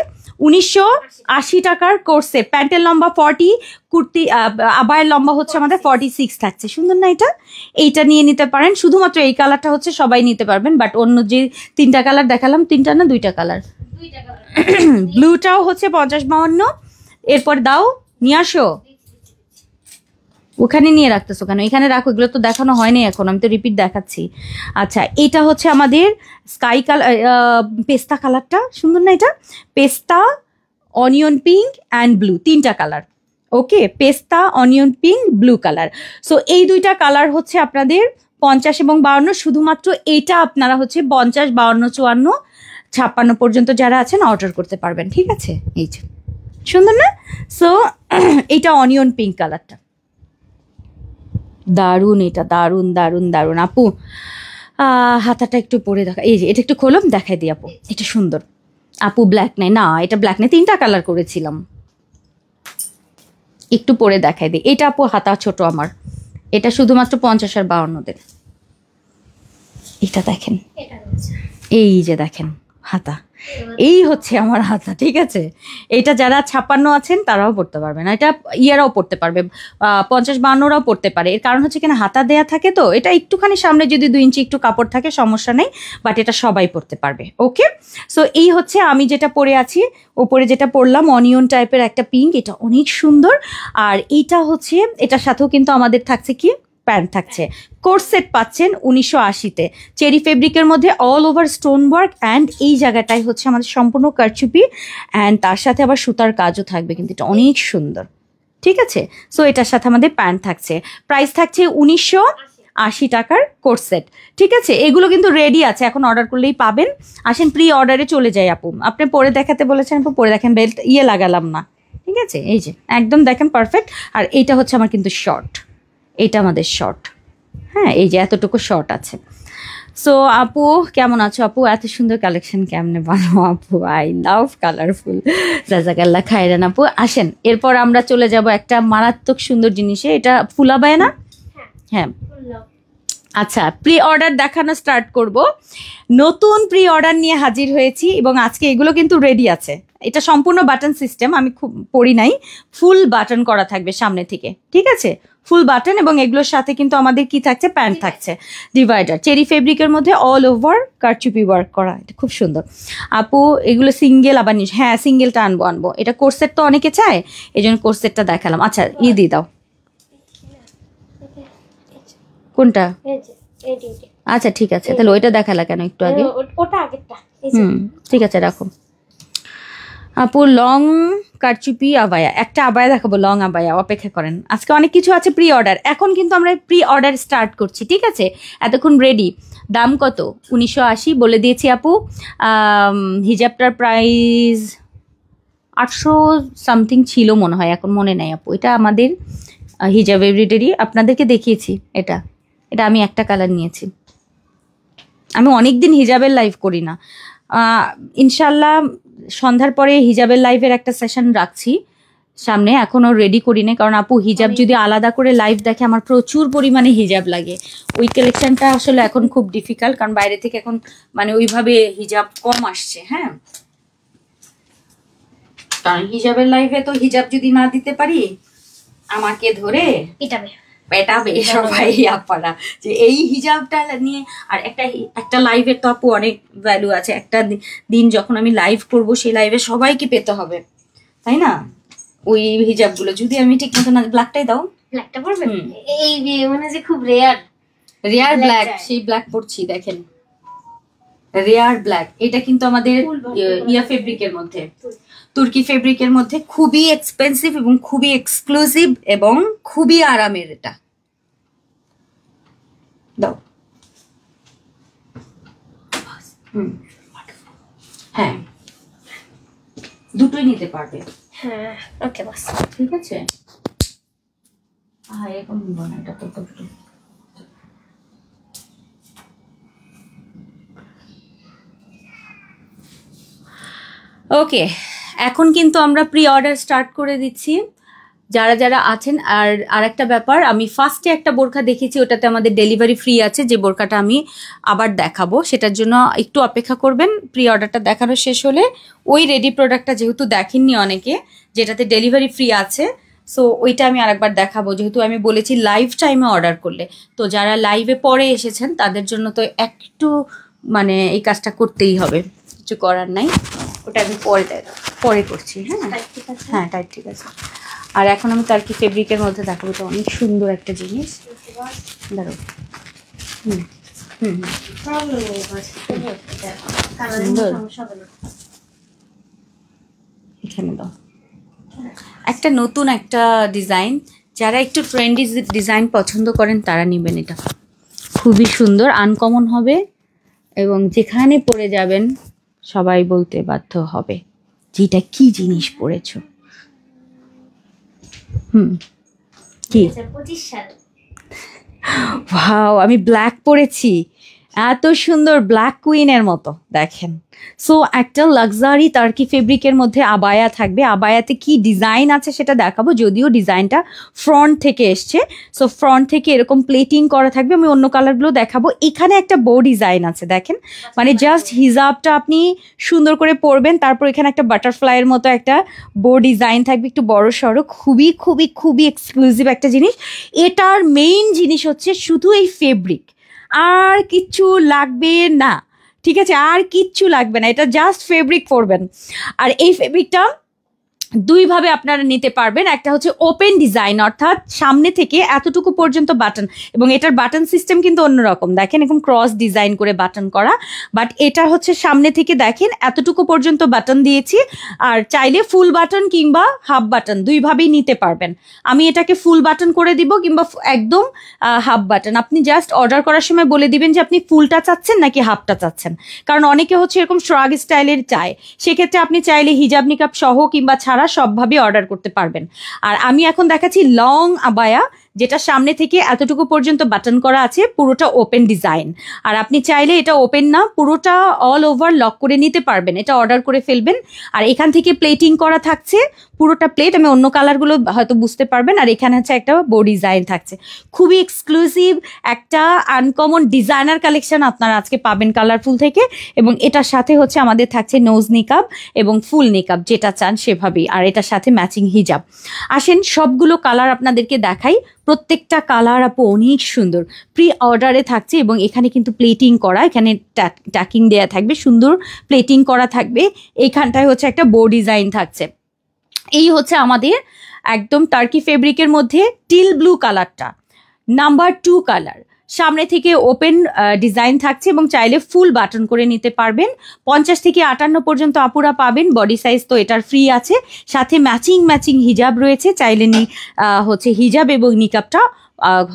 1980 টাকার কোট সেট। প্যান্টের লম্বা 40, কুর্তি আবায়ের লম্বা হচ্ছে আমাদের 46 থাকছে। সুন্দর না এটা? এইটা নিয়ে নিতে পারেন। শুধুমাত্র এই কালারটা হচ্ছে সবাই নিতে পারবেন, বাট অন্য যে 3টা কালার দেখালাম, 3টা না 2টা কালার, ব্লুটাও হচ্ছে 50, 52। এরপর দাও, নিয়ে আসো, ওখানে নিয়ে রাখতেছো কেন? এখানে রাখো, এগুলো তো দেখানো হয়নি এখন, আমি তো রিপিট দেখাচ্ছি। আচ্ছা এটা হচ্ছে আমাদের স্কাই কালার, পেস্তা কালারটা সুন্দর না? এটা পেস্তা, অনিয়ন পিঙ্ক অ্যান্ড ব্লু, 3টা কালার। ওকে, পেস্তা, onion pink, blue colour. So এই 2টা কালার হচ্ছে আপনাদের 50 এবং 52। শুধুমাত্র এটা আপনারা হচ্ছে 50, 52, 54, 56 পর্যন্ত যারা আছেন অর্ডার করতে পারবেন, ঠিক আছে। এই যে সুন্দর না? সো এটা অনিয়ন পিঙ্ক কালারটা দারুন, এটা দারুন দারুন দারুন। আপু হাতাটা একটু পরে দেখা, এই যে এটা একটু খোলম দেখাই দিই আপু, এটা সুন্দর। আপু ব্ল্যাক নাই না, এটা ব্ল্যাক নেই, 3টা কালার করেছিলাম, একটু পরে দেখাই দিই। এটা আপু হাতা ছোট আমার, এটা শুধুমাত্র 50 আর 52দের। এটা দেখেন, এই যে দেখেন হাতা, এই হচ্ছে আমার হাতা, ঠিক আছে। এটা যারা 56 আছেন তারাও পড়তে পারবে না, এটা ইয়ারাও পড়তে পারবে, 50, 52রাও পড়তে পারে। এর কারণ হচ্ছে কিনা হাতা দেয়া থাকে তো, এটা একটুখানি সামনে যদি 2 ইঞ্চি একটু কাপড় থাকে সমস্যা নেই, বাট এটা সবাই পড়তে পারবে। ওকে, সো এই হচ্ছে আমি যেটা পরে আছি, ওপরে যেটা পরলাম অনিয়ন টাইপের একটা পিঙ্ক, এটা অনেক সুন্দর। আর এইটা হচ্ছে, এটার সাথেও কিন্তু আমাদের থাকছে কি, প্যান্ট থাকছে। কোট সেট পাচ্ছেন 1980-তে, চেরি ফেব্রিকের মধ্যে all over stone work, and এই জায়গাটাই হচ্ছে আমাদের সম্পূর্ণ কারচুপি, অ্যান্ড তার সাথে আবার সুতার কাজও থাকবে, কিন্তু এটা অনেক সুন্দর, ঠিক আছে। সো এটার সাথে আমাদের প্যান্ট থাকছে, প্রাইস থাকছে 1980 টাকার কোট সেট, ঠিক আছে। এগুলো কিন্তু রেডি আছে, এখন অর্ডার করলেই পাবেন। আসেন প্রি অর্ডারে চলে যাই আপু, আপনি পরে দেখাতে বলেছেন আপু, পরে দেখেন, বেল্ট লাগালাম না, ঠিক আছে। এই যে একদম দেখেন পারফেক্ট। আর এইটা হচ্ছে আমার কিন্তু শর্ট, এটা আমাদের শর্ট, হ্যাঁ এই যে এতটুকু শর্ট আছে। সো আপু কেমন আছো আপু? এত সুন্দর কালেকশন কেমনে বানাও আপু? আই লাভ কালারফুল, জাজাকাল্লাহ খায়রান আপু। আসেন এরপর আমরা চলে যাব একটা মারাত্মক সুন্দর জিনিসে, এটা ফুলাবায় না? হ্যাঁ আচ্ছা, প্রি অর্ডার দেখানো স্টার্ট করব। নতুন প্রি অর্ডার নিয়ে হাজির হয়েছি, এবং আজকে এগুলো কিন্তু রেডি আছে। এটা সম্পূর্ণ বাটন সিস্টেম, আমি খুব পরি নাই, ফুল বাটন করা থাকবে সামনে থেকে, ঠিক আছে, ফুল বাটন। এবং এগুলোর সাথে কিন্তু আমাদের কি থাকছে, প্যান্ট থাকছে ডিভাইডার, চেরি ফেব্রিকের মধ্যে অল ওভার কারচুপি ওয়ার্ক করা, এটা খুব সুন্দর আপু। এগুলো সিঙ্গেল আবার নিস, হ্যাঁ সিঙ্গেলটা আনবো। এটা কোর্সেট তো অনেকে চায়, এই জন্য কোর্সেটটা দেখালাম। আচ্ছা দিয়ে দাও, কোনটা? আচ্ছা ঠিক আছে, তাহলে ওইটা দেখালা কেন একটু আগে? ঠিক আছে রাখো আপু। লং কারচুপি আবায়া, একটা আবায়া দেখাবো, লং আবায়া, অপেক্ষা করেন। আজকে অনেক কিছু আছে প্রি অর্ডার, এখন কিন্তু আমরা প্রি অর্ডার স্টার্ট করছি, ঠিক আছে। এতক্ষণ রেডি। দাম কত? 1980 বলে দিয়েছি আপু। হিজাবটার প্রাইস 800 সামথিং ছিল মনে হয়, এখন মনে নাই আপু। এটা আমাদের হিজাব এভরিডেরই, আপনাদেরকে দেখিয়েছি। এটা আমি একটা কালার নিয়েছি। আমি অনেকদিন হিজাবের লাইভ করি না, ইনশাল্লাহ সন্ধ্যার পরে হিজাবের লাইভের একটা সেশন রাখছি সামনে, এখনও রেডি করি না, কারণ আপু হিজাব যদি আলাদা করে লাইভ দেখে আমার প্রচুর পরিমাণে হিজাব লাগে। ওই কালেকশনটা আসলে এখন খুব ডিফিকাল্ট, কারণ বাইরে থেকে এখন মানে ওইভাবে হিজাব কম আসছে। হ্যাঁ, কারণ হিজাবের লাইভে তো হিজাব যদি না দিতে পারি আমাকে ধরে পেটাবে সবাই আপারা, যে এই হিজাবটা নিয়ে। আর একটা লাইভের তো আপু অনেক ভ্যালু আছে, একটা দিন যখন আমি লাইভ করব সেই লাইভে সবাইকে পেতে হবে, তাই না? ওই হিজাবগুলো যদি আমি ঠিক মতো না, ব্ল্যাকটাই দাও,
ব্ল্যাকটা পরবেন? এই মানে যে খুব রেয়ার
ব্ল্যাক, সেই ব্ল্যাক পরছি দেখেন, রেয়ার ব্ল্যাক। এটা কিন্তু আমাদের ইয়া ফেব্রিকের মধ্যে, তুর্কি ফেব্রিকের মধ্যে, খুবই এক্সপেন্সিভ এবং খুবই এক্সক্লুসিভ এবং খুবই আরামের। এটা দাও। হ্যাঁ, দুটোই নিতে পারবে।
হ্যাঁ, ওকে বস,
ঠিক আছে। হ্যাঁ, এখন নিব না, এটা তো ওকে। এখন কিন্তু আমরা প্রি অর্ডার স্টার্ট করে দিচ্ছি যারা যারা আছেন। আর একটা ব্যাপার, আমি ফার্স্টে একটা বোরখা দেখেছি, ওটাতে আমাদের ডেলিভারি ফ্রি আছে, যে বোরখাটা আমি আবার দেখাবো, সেটার জন্য একটু অপেক্ষা করবেন। প্রি অর্ডারটা দেখানো শেষ হলে ওই রেডি প্রোডাক্টটা যেহেতু দেখেননি অনেকে, যেটাতে ডেলিভারি ফ্রি আছে, সো ওইটা আমি আরেকবার দেখাবো, যেহেতু আমি বলেছি লাইভ টাইমে অর্ডার করলে। তো যারা লাইভে পরে এসেছেন তাদের জন্য তো একটু মানে এই কাজটা করতেই হবে, কিছু করার নাই। ওটা আমি পরে করছি। হ্যাঁ হ্যাঁ, তাই ঠিক আছে। আর এখন আমি তার্কি ফেব্রিকের মধ্যে দেখাবো, তো অনেক সুন্দর একটা জিনিস। দাঁড়ো, এখানে দাও। একটা নতুন একটা ডিজাইন, যারা একটু ট্রেন্ডি ডিজাইন পছন্দ করেন তারা নেবেন। এটা খুবই সুন্দর, আনকমন হবে এবং যেখানে পরে যাবেন সবাই বলতে বাধ্য হবে যেটা কি জিনিস পরেছো। কি
25 সাল।
ওয়াও, আমি ব্ল্যাক পরেছি, এত সুন্দর, ব্ল্যাক কুইনের মতো দেখেন। সো একটা লাক্সারি টার্কি ফেব্রিকের মধ্যে আবায়া থাকবে। আবায়াতে কি ডিজাইন আছে সেটা দেখাবো, যদিও ডিজাইনটা ফ্রন্ট থেকে এসছে। সো ফ্রন্ট থেকে এরকম প্লেটিং করা থাকবে, আমি অন্য কালারগুলো দেখাবো। এখানে একটা বো ডিজাইন আছে দেখেন, মানে জাস্ট হিজাবটা আপনি সুন্দর করে পরবেন, তারপর এখানে একটা বাটারফ্লাইয়ের মতো একটা বো ডিজাইন থাকবে, একটু বড় সড়ো, খুবই খুবই খুবই এক্সক্লুসিভ একটা জিনিস। এটার মেইন জিনিস হচ্ছে শুধু এই ফেব্রিক, আর কিচ্ছু লাগবে না, ঠিক আছে, আর কিচ্ছু লাগবে না, এটা জাস্ট ফেব্রিক পরবেন। আর এই ফেব্রিকটা দুইভাবে আপনারা নিতে পারবেন। একটা হচ্ছে ওপেন ডিজাইন, অর্থাৎ সামনে থেকে এতটুকু পর্যন্ত বাটন, এবং এটার বাটন সিস্টেম কিন্তু অন্যরকম, দেখেন এরকম ক্রস ডিজাইন করে বাটন করা। বাট এটা হচ্ছে সামনে থেকে দেখেন এতটুকু পর্যন্ত বাটন দিয়েছি, আর চাইলে ফুল বাটন কিংবা হাফ বাটন দুইভাবেই নিতে পারবেন। আমি এটাকে ফুল বাটন করে দিব কিংবা একদম হাফ বাটন। আপনি জাস্ট অর্ডার করার সময় বলে দিবেন যে আপনি ফুলটা চাচ্ছেন নাকি হাফটা চাচ্ছেন, কারণ অনেকে হচ্ছে এরকম শ্রাগ স্টাইলের চায়, সেক্ষেত্রে আপনি চাইলে হিজাব নিকাব সহ কিংবা সবভাবে অর্ডার করতে পারবেন। আর আমি এখন দেখাচ্ছি লং আবায়া, যেটা সামনে থেকে এতটুকু পর্যন্ত বাটন করা আছে, পুরোটা ওপেন ডিজাইন। আর আপনি চাইলে এটা ওপেন না, পুরোটা অল ওভার লক করে নিতে পারবেন, এটা অর্ডার করে ফেলবেন। আর এখান থেকে প্লেটিং করা থাকছে, পুরোটা প্লেট, আমি অন্য কালারগুলো হয়তো বুঝতে পারবেন। আর এখানে হচ্ছে একটা বো ডিজাইন থাকছে, খুবই এক্সক্লুসিভ একটা আনকমন ডিজাইনার কালেকশন আপনারা আজকে পাবেন কালারফুল থেকে। এবং এটার সাথে হচ্ছে আমাদের থাকছে নোজ নিকাব এবং ফুল নিকাব, যেটা চান সেভাবেই। আর এটার সাথে ম্যাচিং হিজাব। আসেন সবগুলো কালার আপনাদেরকে দেখাই, প্রত্যেকটা কালার আপু অনেক সুন্দর, প্রি অর্ডারে থাকছে। এবং এখানে কিন্তু প্লেটিং করা, এখানে ট্যাকিং দেয়া থাকবে, সুন্দর প্লেটিং করা থাকবে। এইখানটায় হচ্ছে একটা বো ডিজাইন থাকছে। এই হচ্ছে আমাদের একদম টার্কি ফেব্রিকের মধ্যে টিল ব্লু কালারটা, নাম্বার 2 কালার। সামনে থেকে ওপেন ডিজাইন থাকছে এবং চাইলে ফুল বাটন করে নিতে পারবেন। 50 থেকে 58 পর্যন্ত আপুরা পাবেন, বডি সাইজ তো এটার ফ্রি আছে, সাথে ম্যাচিং হিজাব রয়েছে, চাইলে হচ্ছে হিজাব এবং নিকাবটা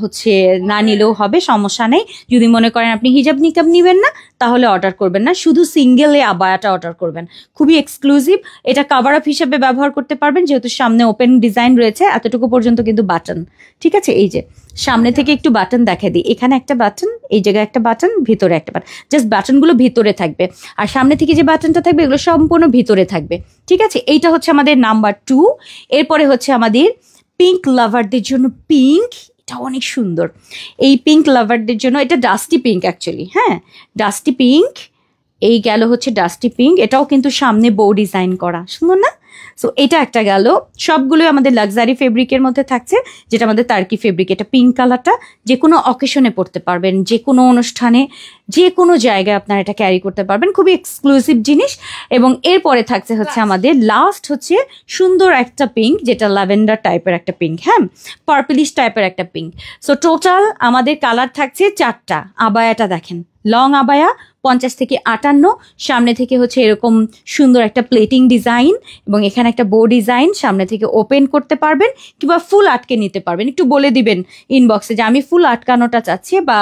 হচ্ছে না নিলেও হবে, সমস্যা নেই। যদি মনে করেন আপনি হিজাব নিকাব নিবেন না তাহলে অর্ডার করবেন না, শুধু সিঙ্গেল এই আবায়াটা অর্ডার করবেন। খুবই এক্সক্লুসিভ, এটা কাভার আপ হিসেবে ব্যবহার করতে পারবেন, যেহেতু সামনে ওপেন ডিজাইন রয়েছে, এতটুকু পর্যন্ত কিন্তু বাটন, ঠিক আছে। এই যে সামনে থেকে একটু বাটন দেখা দিই, এখানে একটা বাটন, এই জায়গায় একটা বাটন, ভিতরে একটা বাটন, জাস্ট বাটনগুলো ভিতরে থাকবে। আর সামনে থেকে যে বাটনটা থাকবে এগুলো সম্পূর্ণ ভিতরে থাকবে, ঠিক আছে। এইটা হচ্ছে আমাদের নাম্বার 2। এরপরে হচ্ছে আমাদের পিঙ্ক লাভারদের জন্য পিঙ্ক, এটা অনেক সুন্দর। এই পিঙ্ক লাভারদের জন্য, এটা ডাস্টি পিঙ্ক অ্যাকচুয়ালি, হ্যাঁ ডাস্টি পিঙ্ক। এই গেল হচ্ছে ডাস্টি পিঙ্ক, এটাও কিন্তু সামনে বো ডিজাইন করা, সুন্দর না? সো এটা একটা গেল, সবগুলোই আমাদের লাক্সারি ফেব্রিকের মধ্যে থাকছে, যেটা আমাদের টার্কি ফেব্রিক। এটা পিঙ্ক কালারটা, যে কোনো অকেশনে পড়তে পারবেন, যে কোনো অনুষ্ঠানে, যে কোনো জায়গায় আপনারা এটা ক্যারি করতে পারবেন, খুবই এক্সক্লুসিভ জিনিস। এবং এরপরে থাকছে হচ্ছে আমাদের লাস্ট হচ্ছে সুন্দর একটা পিঙ্ক, যেটা ল্যাভেন্ডার টাইপের একটা পিঙ্ক, হ্যাঁ, পার্পলিশ টাইপের একটা পিঙ্ক। সো টোটাল আমাদের কালার থাকছে 4টা। আবায়াটা দেখেন, লং আবায়া, 50 থেকে 58, সামনে থেকে হচ্ছে এরকম সুন্দর একটা প্লেটিং ডিজাইন, এবং এখানে একটা বো ডিজাইন, সামনে থেকে ওপেন করতে পারবেন কিংবা ফুল আটকে নিতে পারবেন। একটু বলে দিবেন ইনবক্সে যে আমি ফুল আটকানোটা চাচ্ছি, বা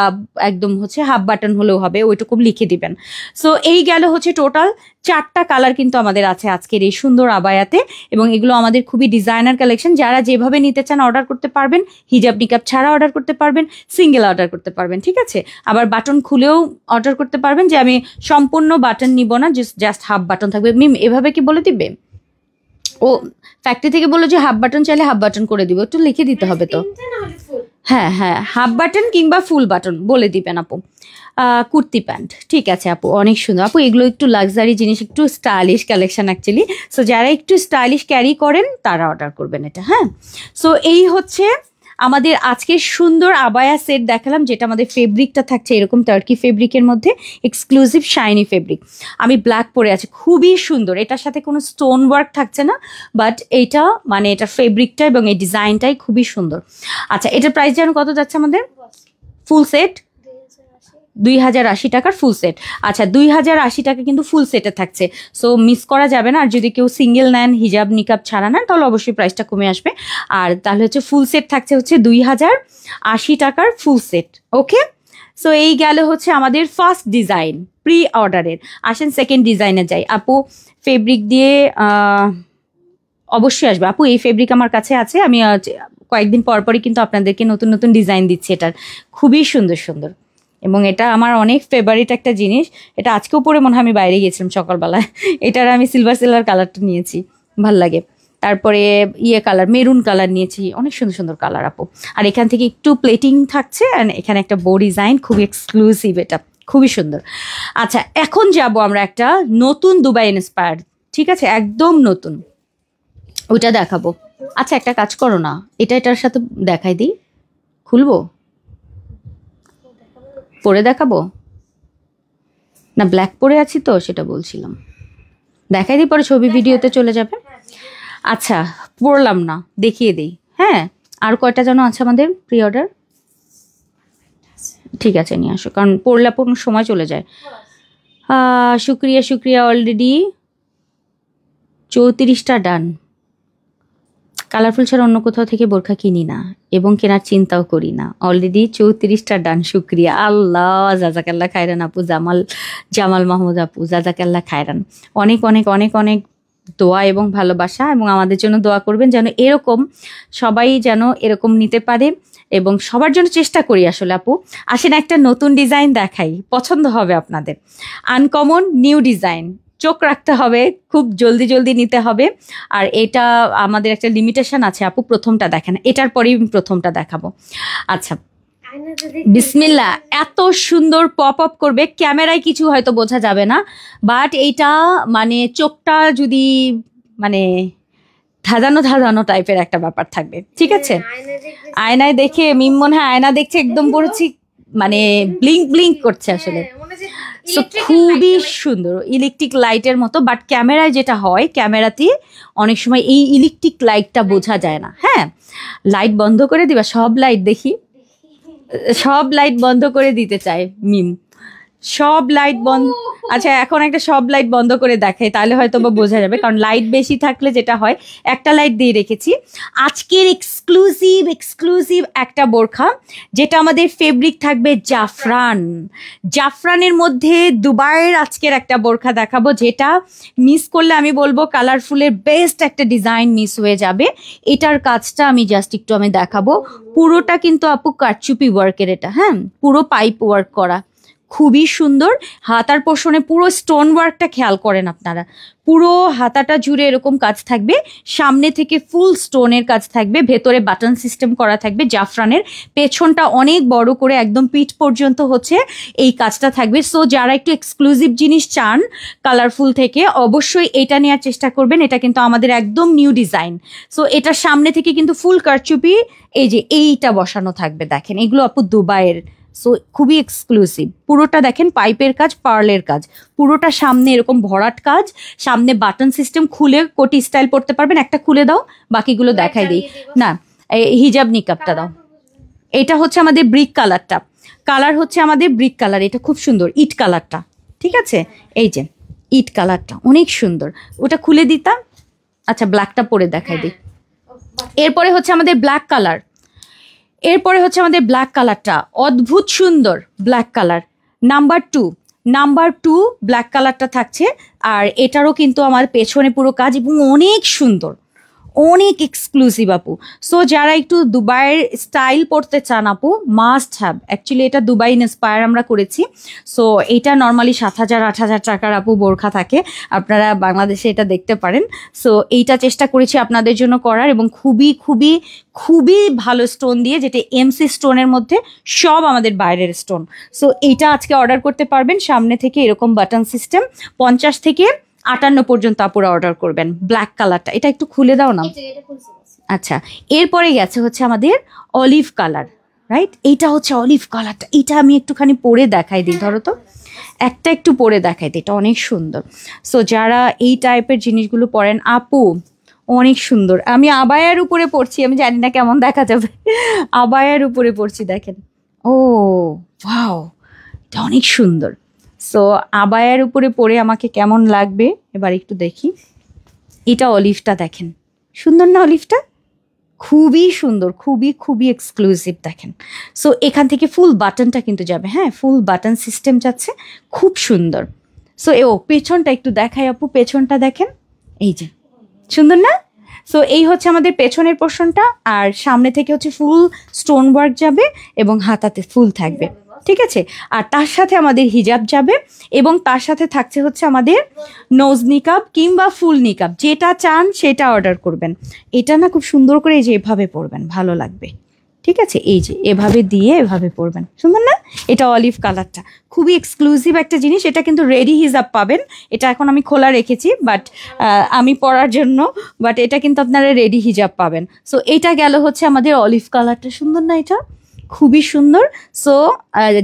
একদম হচ্ছে হাফ বাটন হলেও হবে, ওইটুকু লিখে দিবেন। সো এই গেল হচ্ছে টোটাল 4টা কালার কিন্তু আমাদের আছে আজকের এই সুন্দর আবায়াতে, এবং এগুলো আমাদের খুবই ডিজাইনার কালেকশন। যারা যেভাবে নিতে চান অর্ডার করতে পারবেন, হিজাব নিকাব ছাড়া অর্ডার করতে পারবেন, সিঙ্গেল অর্ডার করতে পারবেন, ঠিক আছে। আবার বাটন খুলেও অর্ডার করতে পারবেন, যে আমি সম্পূর্ণ বাটন নিব না, জাস্ট হাফ বাটন থাকবে। মিম এভাবে কি বলে দিবে? ও ফ্যাক্টরি থেকে বললো যে হাফ বাটন চাইলে হাফ বাটন করে দিব, একটু লিখে দিতে হবে তো। হ্যাঁ হ্যাঁ, হাফ বাটন কিংবা ফুল বাটন বলে দিবেন আপু। কুর্তি প্যান্ট, ঠিক আছে আপু, অনেক সুন্দর আপু। এগুলো একটু লাক্সারি জিনিস, একটু স্টাইলিশ কালেকশন অ্যাকচুয়ালি। সো যারা একটু স্টাইলিশ ক্যারি করেন তারা অর্ডার করবেন এটা, হ্যাঁ। সো এই হচ্ছে আমাদের আজকের সুন্দর আবায়া সেট দেখালাম, যেটা আমাদের ফেব্রিকটা থাকছে এরকম টার্কি ফেব্রিকের মধ্যে, এক্সক্লুসিভ শাইনি ফেব্রিক। আমি ব্ল্যাক পরে আছি, খুবই সুন্দর। এটার সাথে কোনো স্টোন ওয়ার্ক থাকছে না, বাট এইটা মানে এটা ফেব্রিকটা এবং এই ডিজাইনটাই খুবই সুন্দর। আচ্ছা, এটার প্রাইস যেন কত যাচ্ছে আমাদের? ফুল সেট 2080 টাকার ফুল সেট। আচ্ছা, 2080 টাকা কিন্তু ফুল সেটে থাকছে, সো মিস করা যাবে না। আর যদি কেউ সিঙ্গেল নেন, হিজাব নিকাব ছাড়া নেন, তাহলে অবশ্যই প্রাইসটা কমে আসবে। আর তাহলে হচ্ছে ফুল সেট থাকছে হচ্ছে 2080 টাকার ফুল সেট। ওকে, সো এই গেল হচ্ছে আমাদের ফার্স্ট ডিজাইন প্রি অর্ডারের। আসেন সেকেন্ড ডিজাইনে যাই। আপু ফেব্রিক দিয়ে অবশ্যই আসবে আপু, এই ফেব্রিক আমার কাছে আছে। আমি কয়েকদিন পরপরই কিন্তু আপনাদেরকে নতুন নতুন ডিজাইন দিচ্ছি, এটার খুবই সুন্দর সুন্দর। এবং এটা আমার অনেক ফেভারিট একটা জিনিস। এটা আজকেও পরে মনে হয় আমি বাইরে গিয়েছিলাম সকালবেলায়। এটার আমি সিলভার কালারটা নিয়েছি, ভাল লাগে। তারপরে কালার, মেরুন কালার নিয়েছি, অনেক সুন্দর সুন্দর কালার আপু। আর এখান থেকে একটু প্লেটিং থাকছে, অ্যান্ড এখানে একটা বো ডিজাইন, খুবই এক্সক্লুসিভ, এটা খুবই সুন্দর। আচ্ছা, এখন যাব আমরা একটা নতুন দুবাই ইন্সপায়ার্ড, ঠিক আছে, একদম নতুন, ওইটা দেখাবো। আচ্ছা, একটা কাজ করো না, এটার সাথে দেখাই দিই, খুলবো, পরে দেখাবো না, ব্ল্যাক পরে আছি তো সেটা বলছিলাম, দেখাই দিই, পরে ছবি ভিডিওতে চলে যাবে। আচ্ছা, পড়লাম না, দেখিয়ে দিই। হ্যাঁ, আর কয়টা যেন আছে আমাদের প্রি অর্ডার? ঠিক আছে, নিয়ে আসো, কারণ পড়লে কোনো সময় চলে যায়। শুক্রিয়া, অলরেডি 34টা ডান। কালারফুল ছাড়া অন্য কোথাও থেকে বোরখা কিনি না এবং কেনার চিন্তাও করি না, অলরেডি 34টা ডান। শুক্রিয়া, আল্লাহ জাজাকাল্লাহ খায়রান আপু, জামাল মাহমুদ আপু, জাজাকাল্লাহ খায়রান। অনেক অনেক অনেক অনেক দোয়া এবং ভালোবাসা, এবং আমাদের জন্য দোয়া করবেন যেন এরকম সবাই যেন এরকম নিতে পারে, এবং সবার জন্য চেষ্টা করি আসলে আপু। আসেন একটা নতুন ডিজাইন দেখাই, পছন্দ হবে আপনাদের। আনকমন নিউ ডিজাইন, চোখ রাখতে হবে, খুব জলদি জলদি নিতে হবে। আর এটা আমাদের একটা লিমিটেশন আছে আপু, প্রথমটা দেখেন, এটার পরেই প্রথমটা দেখাবো। আচ্ছা, বিসমিল্লাহ। এত সুন্দর পপ আপ করবে, ক্যামেরায় কিছু হয়তো বোঝা যাবে না, বাট এইটা মানে চোখটা যদি মানে ধাঁধানো টাইপের একটা ব্যাপার থাকবে, ঠিক আছে। আয়নায় দেখে মিম মনে হয় আয়না দেখছে, একদম পড়েছি, মানে ব্লিঙ্ক করছে আসলে। সো খুবই সুন্দর, ইলেকট্রিক লাইটের মতো, বাট ক্যামেরায় যেটা হয়, ক্যামেরাতে অনেক সময় এই ইলেকট্রিক লাইটটা বোঝা যায় না। হ্যাঁ, লাইট বন্ধ করে দিবা, সব লাইট দেখি, সব লাইট বন্ধ করে দিতে চায় মিম, সব লাইট বন্ধ। আচ্ছা, এখন একটা সব লাইট বন্ধ করে দেখাই, তাহলে হয়তো বা বোঝা যাবে, কারণ লাইট বেশি থাকলে যেটা হয়, একটা লাইট দিয়ে রেখেছি। আজকের এক্সক্লুসিভ একটা বোরখা, যেটা আমাদের ফেব্রিক থাকবে জাফরানের মধ্যে দুবাইয়ের আজকের একটা বোরখা দেখাবো, যেটা মিস করলে আমি বলবো কালারফুলের বেস্ট একটা ডিজাইন মিস হয়ে যাবে। এটার কাজটা আমি জাস্ট একটু দেখাবো, পুরোটা কিন্তু আপু কারচুপি ওয়ার্কের, এটা হ্যাঁ পুরো পাইপ ওয়ার্ক করা, খুবই সুন্দর। হাতার পোর্শনে পুরো স্টোন ওয়ার্কটা খেয়াল করেন আপনারা, পুরো হাতাটা জুড়ে এরকম কাজ থাকবে, সামনে থেকে ফুল স্টোনের কাজ থাকবে, ভেতরে বাটন সিস্টেম করা থাকবে জাফরানের, পেছনটা অনেক বড় করে একদম পিঠ পর্যন্ত হচ্ছে এই কাজটা থাকবে। সো যারা একটু এক্সক্লুসিভ জিনিস চান কালারফুল থেকে, অবশ্যই এটা নেওয়ার চেষ্টা করবেন। এটা কিন্তু আমাদের একদম নিউ ডিজাইন। সো এটার সামনে থেকে কিন্তু ফুল কারচুপি এই যে এইটা বসানো থাকবে, দেখেন এগুলো আপু দুবাইয়ের। সো খুবই এক্সক্লুসিভ, পুরোটা দেখেন পাইপের কাজ, পার্লের কাজ, পুরোটা সামনে এরকম ভরাট কাজ, সামনে বাটন সিস্টেম, খুলে কোটি স্টাইল পড়তে পারবেন। একটা খুলে দাও, বাকিগুলো দেখাই দিই না। হিজাব নিকাবটা দাও। এটা হচ্ছে আমাদের ব্রিক কালারটা, কালার হচ্ছে আমাদের ব্রিক কালার, এটা খুব সুন্দর ইট কালারটা, ঠিক আছে? এই যে ইট কালারটা অনেক সুন্দর, ওটা খুলে দিতাম। আচ্ছা ব্ল্যাকটা পরে দেখাই দিই। এরপরে হচ্ছে আমাদের ব্ল্যাক কালার, এরপরে হচ্ছে আমাদের ব্ল্যাক কালারটা অদ্ভুত সুন্দর black colour, number two black কালারটা থাকছে। আর এটারও কিন্তু আমার পেছনে পুরো কাজ এবং অনেক সুন্দর, অনেক এক্সক্লুসিভ আপু। সো যারা একটু দুবাইয়ের স্টাইল পড়তে চান আপু, মাস্ট হ্যাভ। অ্যাকচুয়ালি এটা দুবাই ইন্সপায়ার আমরা করেছি। সো এটা নর্মালি 7,000-8,000 টাকার আপু বোরখা থাকে, আপনারা বাংলাদেশে এটা দেখতে পারেন। সো এইটা চেষ্টা করেছি আপনাদের জন্য করার, এবং খুবই খুবই খুবই ভালো স্টোন দিয়ে, যেটা এমসি স্টোনের মধ্যে সব আমাদের বাইরের স্টোন। সো এইটা আজকে অর্ডার করতে পারবেন। সামনে থেকে এরকম বাটন সিস্টেম, 50 থেকে 58 পর্যন্ত আপুরা অর্ডার করবেন। ব্ল্যাক কালারটা এটা একটু খুলে দাও না। আচ্ছা, এরপরে গেছে হচ্ছে আমাদের অলিভ কালার, রাইট? এইটা হচ্ছে অলিভ কালারটা, এটা আমি একটুখানি পরে দেখাই দিই, ধরো তো একটা একটু পরে দেখাই দিই, এটা অনেক সুন্দর। সো যারা এই টাইপের জিনিসগুলো পরেন আপু, অনেক সুন্দর। আমি আবায়ার উপরে পড়ছি, আমি জানি না কেমন দেখা যাবে, আবায়ার উপরে পড়ছি, দেখেন। ও ওয়াও, এটা অনেক সুন্দর। সো আবায়ার উপরে পরে আমাকে কেমন লাগবে এবার একটু দেখি। এটা অলিভটা দেখেন, সুন্দর না অলিভটা? খুবই সুন্দর, খুবই খুবই এক্সক্লুসিভ, দেখেন। সো এখান থেকে ফুল বাটনটা কিন্তু যাবে, হ্যাঁ ফুল বাটন সিস্টেম যাচ্ছে, খুব সুন্দর। সো পেছনটা একটু দেখাই আপু, পেছনটা দেখেন, এই যে সুন্দর না? সো এই হচ্ছে আমাদের পেছনের পোর্শনটা, আর সামনে থেকে হচ্ছে ফুল স্টোন ওয়ার্ক যাবে এবং হাতাতে ফুল থাকবে, ঠিক আছে? আর তার সাথে আমাদের হিজাব যাবে, এবং তার সাথে থাকছে হচ্ছে আমাদের নোজ নিকাব কিংবা ফুল নিকাব, যেটা চান সেটা অর্ডার করবেন। এটা না খুব সুন্দর করে এই যে এভাবে পরবেন, ভালো লাগবে, ঠিক আছে? এই যে এভাবে দিয়ে এভাবে পরবেন, সুন্দর না? এটা অলিভ কালারটা খুবই এক্সক্লুসিভ একটা জিনিস। এটা কিন্তু রেডি হিজাব পাবেন, এটা এখন আমি খোলা রেখেছি বাট আমি পরার জন্য, বাট এটা কিন্তু আপনারা রেডি হিজাব পাবেন। সো এটা গেল হচ্ছে আমাদের অলিভ কালারটা, সুন্দর না? এটা খুবই সুন্দর। সো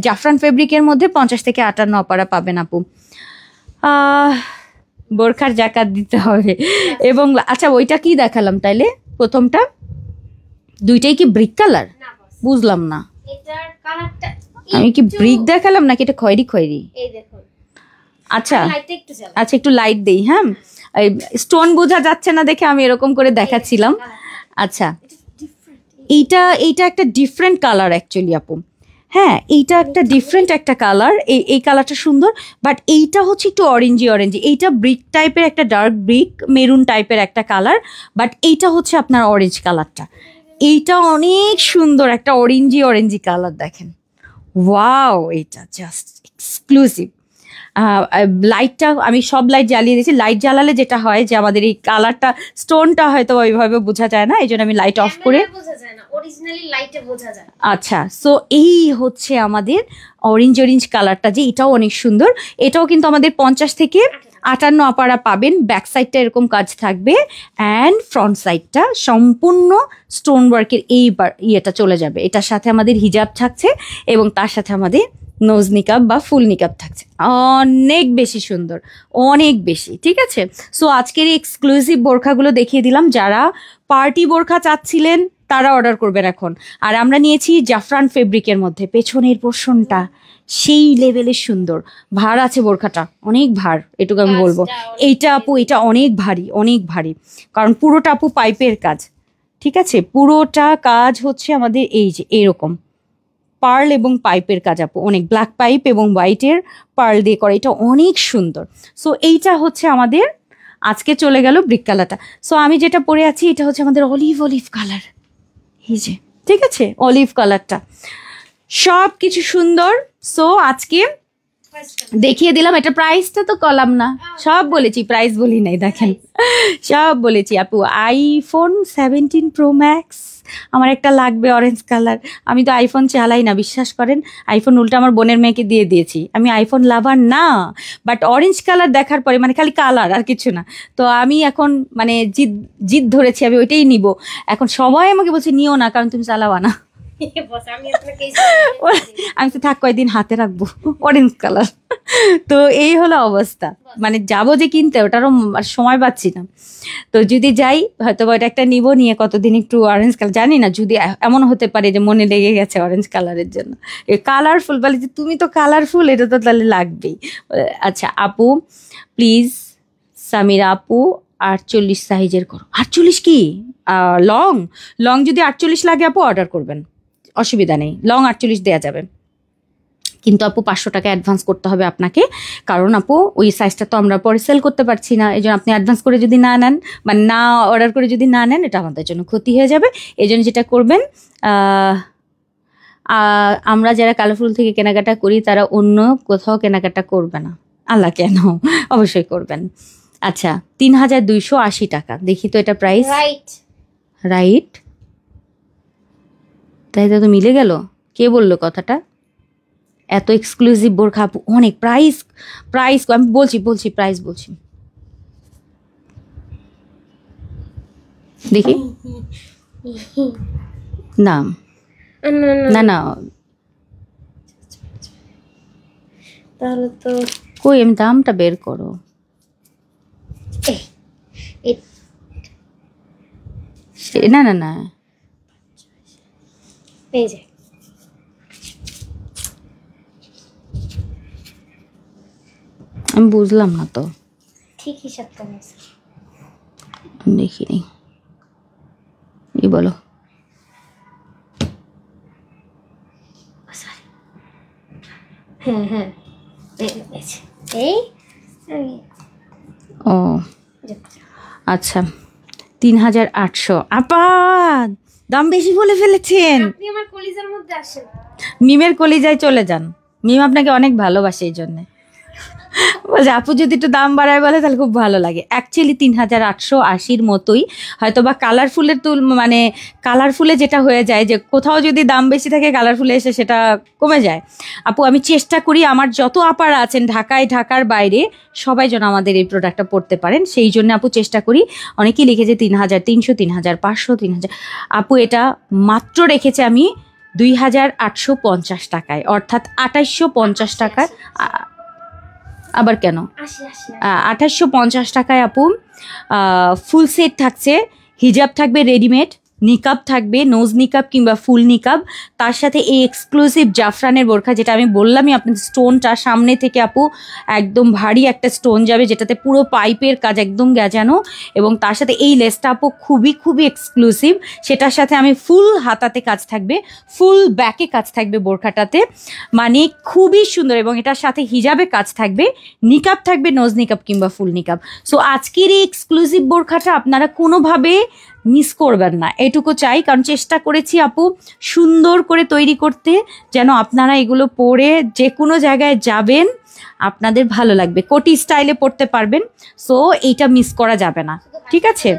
জাফরান ফেব্রিকের মধ্যে 50 থেকে 58 অপারা পাবেন আপু। বোরখার জাকাত দিতে হবে। এবং আচ্ছা ওইটা কি দেখালাম তাইলে? প্রথমটা দুইটাই কি ব্রিক কালার? বুঝলাম না, আমি কি ব্রিক দেখালাম নাকি এটা খয়েরি খয়েরি? আচ্ছা আচ্ছা, একটু লাইট দেই। হ্যাঁ, স্টোন বোঝা যাচ্ছে না দেখে আমি এরকম করে দেখাচ্ছিলাম। আচ্ছা, এইটা একটা ডিফারেন্ট কালার অ্যাকচুয়ালি আপু। হ্যাঁ, এইটা একটা ডিফারেন্ট একটা কালার, এই কালারটা সুন্দর, বাট এইটা হচ্ছে একটু অরেঞ্জি অরেঞ্জি। এইটা ব্রিক টাইপের, একটা ডার্ক ব্রিক মেরুন টাইপের একটা কালার, বাট এইটা হচ্ছে আপনার অরেঞ্জ কালারটা। এইটা অনেক সুন্দর একটা অরেঞ্জি অরেঞ্জি কালার, দেখেন ওয়াও, এটা জাস্ট এক্সক্লুসিভ। লাইটটা আমি সব লাইট জ্বালিয়ে দিয়েছি। লাইট জ্বালালে যেটা হয় যে আমাদের এই কালারটা স্টোনটা হয়তো ওইভাবে বোঝা যায় না, এই জন্য আমি লাইট অফ করে। আচ্ছা, সো এই হচ্ছে আমাদের অরেঞ্জ কালারটা, যে এটাও অনেক সুন্দর। এটাও কিন্তু আমাদের 50 থেকে 58 আপারা পাবেন। ব্যাক সাইডটা এরকম কাজ থাকবে, অ্যান্ড ফ্রন্ট সাইডটা সম্পূর্ণ স্টোন ওয়ার্কের এইবার ইয়েটা চলে যাবে। এটার সাথে আমাদের হিজাব থাকছে এবং তার সাথে আমাদের নোজ নিকাব বা ফুল নিকাব থাকছে। অনেক বেশি সুন্দর, অনেক বেশি, ঠিক আছে? সো আজকের এই এক্সক্লুসিভ বোরখাগুলো দেখিয়ে দিলাম। যারা পার্টি বোরখা চাচ্ছিলেন তারা অর্ডার করবেন এখন। আর আমরা নিয়েছি জাফরান ফেব্রিকের মধ্যে, পেছনের পোর্শনটা সেই লেভেলের সুন্দর। ভার আছে বোরখাটা, অনেক ভার, এটুকু আমি বলবো। এইটা আপু, এটা অনেক ভারী, অনেক ভারী, কারণ পুরোটা আপু পাইপের কাজ, ঠিক আছে? পুরোটা কাজ হচ্ছে আমাদের এই যে এরকম পার্ল এবং পাইপের কাজ আপু, অনেক ব্ল্যাক পাইপ এবং হোয়াইটের পার্ল দিয়ে করে, এটা অনেক সুন্দর। সো এইটা হচ্ছে আমাদের আজকে চলে গেল ব্রিক কালারটা। সো আমি যেটা পরে আছি এটা হচ্ছে আমাদের অলিভ কালার, এই যে, ঠিক আছে? অলিভ কালারটা সব কিছু সুন্দর। সো আজকে দেখিয়ে দিলাম। এটা প্রাইসটা তো কলাম না, সব বলেছি, প্রাইস বলি নাই, দেখেন সব বলেছি আপু। আইফোন 17 প্রো ম্যাক্স আমার একটা লাগবে, অরেঞ্জ কালার। আমি তো আইফোন চালাই না, বিশ্বাস করেন। আইফোন উল্টা আমার বোনের মেয়েকে দিয়ে দিয়েছি। আমি আইফোন লাভার না, বাট অরেঞ্জ কালার দেখার পরে, মানে খালি কালার আর কিছু না, তো আমি এখন মানে জিদ ধরেছি, আমি ওইটাই নিব। এখন সবাই আমাকে বলছে নিও না, কারণ তুমি চালাবা না। আমি তো থাক কয়েকদিন হাতে রাখবো অরেঞ্জ কালার। তো এই হলো অবস্থা, মানে যাবো যে কিনতে, ওটারও সময় পাচ্ছি না। তো যদি যাই হয়তো এটা একটা নিব, নিয়ে কতদিন একটু অরেঞ্জ কালার, জানি না, যদি এমন হতে পারে যে মনে লেগে গেছে অরেঞ্জ কালারের জন্য, কালারফুল বলে যে তুমি তো কালারফুল, এটা তো তাহলে লাগবেই। আচ্ছা আপু প্লিজ, সামিরা আপু 48 সাইজের করো। 48 কি লং? লং যদি 48 লাগে আপু অর্ডার করবেন, অসুবিধা নেই, লং 48 দেওয়া যাবে। কিন্তু আপু 500 টাকা অ্যাডভান্স করতে হবে আপনাকে, কারণ আপু ওই সাইজটা তো আমরা পরে সেল করতে পারছি না। এই জন্য আপনি অ্যাডভান্স করে যদি না নেন, মানে না অর্ডার করে যদি না নেন, এটা আমাদের জন্য ক্ষতি হয়ে যাবে। এই জন্য যেটা করবেন, আমরা যারা কালারফুল থেকে কেনাকাটা করি তারা অন্য কোথাও কেনাকাটা করবে না, আল্লাহ কেন, অবশ্যই করবেন। আচ্ছা 3280 টাকা, দেখি তো এটা প্রাইস। রাইট, তাই তো মিলে গেল। কে বললো কথাটা? এত এক্সক্লুসিভ বোরখা আপু, অনেক প্রাইস। আমি বলছি প্রাইস বলছি, দেখি না না না,
তাহলে তো
কই, আমি দামটা বের করো। না না না,
এই যে
আমি বুঝলাম না তো,
ঠিক হিসাব করে
দেখিনি, এই বলো।
হ্যাঁ এই
ও আচ্ছা 3800। আপা দাম বেশি বলে ফেলেছেন।
আপনি আমার কলিজার মধ্যে আসেন,
মিমের কলিজায় চলে যান, মিম আপনাকে অনেক ভালোবাসে, এই জন্যে বলছে আপু যদি একটু দাম বাড়ায় বলে তাহলে খুব ভালো লাগে। অ্যাকচুয়ালি 3880 মতোই, হয়তো বা কালারফুলের মানে কালারফুলে যেটা হয়ে যায় যে কোথাও যদি দাম বেশি থাকে, কালারফুলে এসে সেটা কমে যায়। আপু আমি চেষ্টা করি আমার যত আপারা আছেন ঢাকার বাইরে সবাই যেন আমাদের এই প্রোডাক্টটা পড়তে পারেন, সেই জন্য আপু চেষ্টা করি। অনেকেই লিখেছে 3300, 3500, 3000। আপু এটা মাত্র রেখেছে আমি 2850 টাকায়, অর্থাৎ 2850 টাকায়। আবার কেন 2850 টাকায় আপু ফুল সেট থাকছে, হিজাব থাকবে রেডিমেড, নিকাব থাকবে, নোজ নিকাব কিংবা ফুল নিকাব, তার সাথে এই এক্সক্লুসিভ জাফরানের বোরখা, যেটা আমি বললামই আপনাদের, স্টোনটা সামনে থেকে আপু একদম ভারী একটা স্টোন যাবে, যেটাতে পুরো পাইপের কাজ একদম গেজানো, এবং তার সাথে এই লেসটা আপু খুবই খুবই এক্সক্লুসিভ। সেটার সাথে আমি ফুল হাতাতে কাজ থাকবে, ফুল ব্যাকে কাজ থাকবে বোরখাটাতে, মানে খুবই সুন্দর। এবং এটার সাথে হিজাবে কাজ থাকবে, নিকাব থাকবে, নোজ নিকাব কিংবা ফুল নিকাব। সো আজকের এই এক্সক্লুসিভ বোরখাটা আপনারা কোনোভাবে মিস করবেন না, এটুকু চাই। কারণ চেষ্টা করেছি আপু সুন্দর করে তৈরি করতে, যেন আপনারা এগুলো পরে যে কোনো জায়গায় যাবেন আপনাদের ভালো লাগবে, কোটি স্টাইলে পরতে পারবেন। সো এইটা মিস করা যাবে না, ঠিক আছে?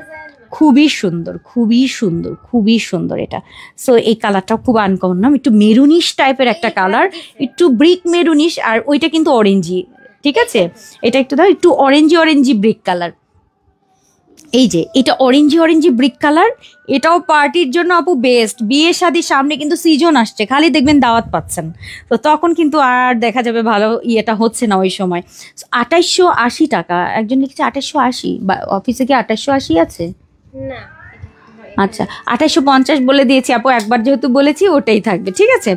খুবই সুন্দর, খুবই সুন্দর, খুবই সুন্দর এটা। সো এই কালারটাও খুব আনকমন না, একটু মেরুনিশ টাইপের একটা কালার, একটু ব্রিক মেরুনিশ, আর ওইটা কিন্তু অরেঞ্জি, ঠিক আছে? এটা একটু দাও, একটু অরেঞ্জি ব্রিক কালার। এই যে এটা অরেঞ্জি ব্রিক কালার, এটাও পার্টির জন্য আপু বেস্ট। বিয়ে শাদির সামনে কিন্তু সিজন আসছে, খালি দেখবেন দাওয়াত পাচ্ছেন, তো তখন কিন্তু আর দেখা যাবে ভালো ইয়েটা হচ্ছে না ওই সময়। 2880 টাকা, একজন লিখছে 2880, বা অফিসে কি 2880 আছে?
না,
আচ্ছা 2850 বলে দিয়েছি আপু, একবার যেহেতু বলেছি ওটাই থাকবে, ঠিক আছে?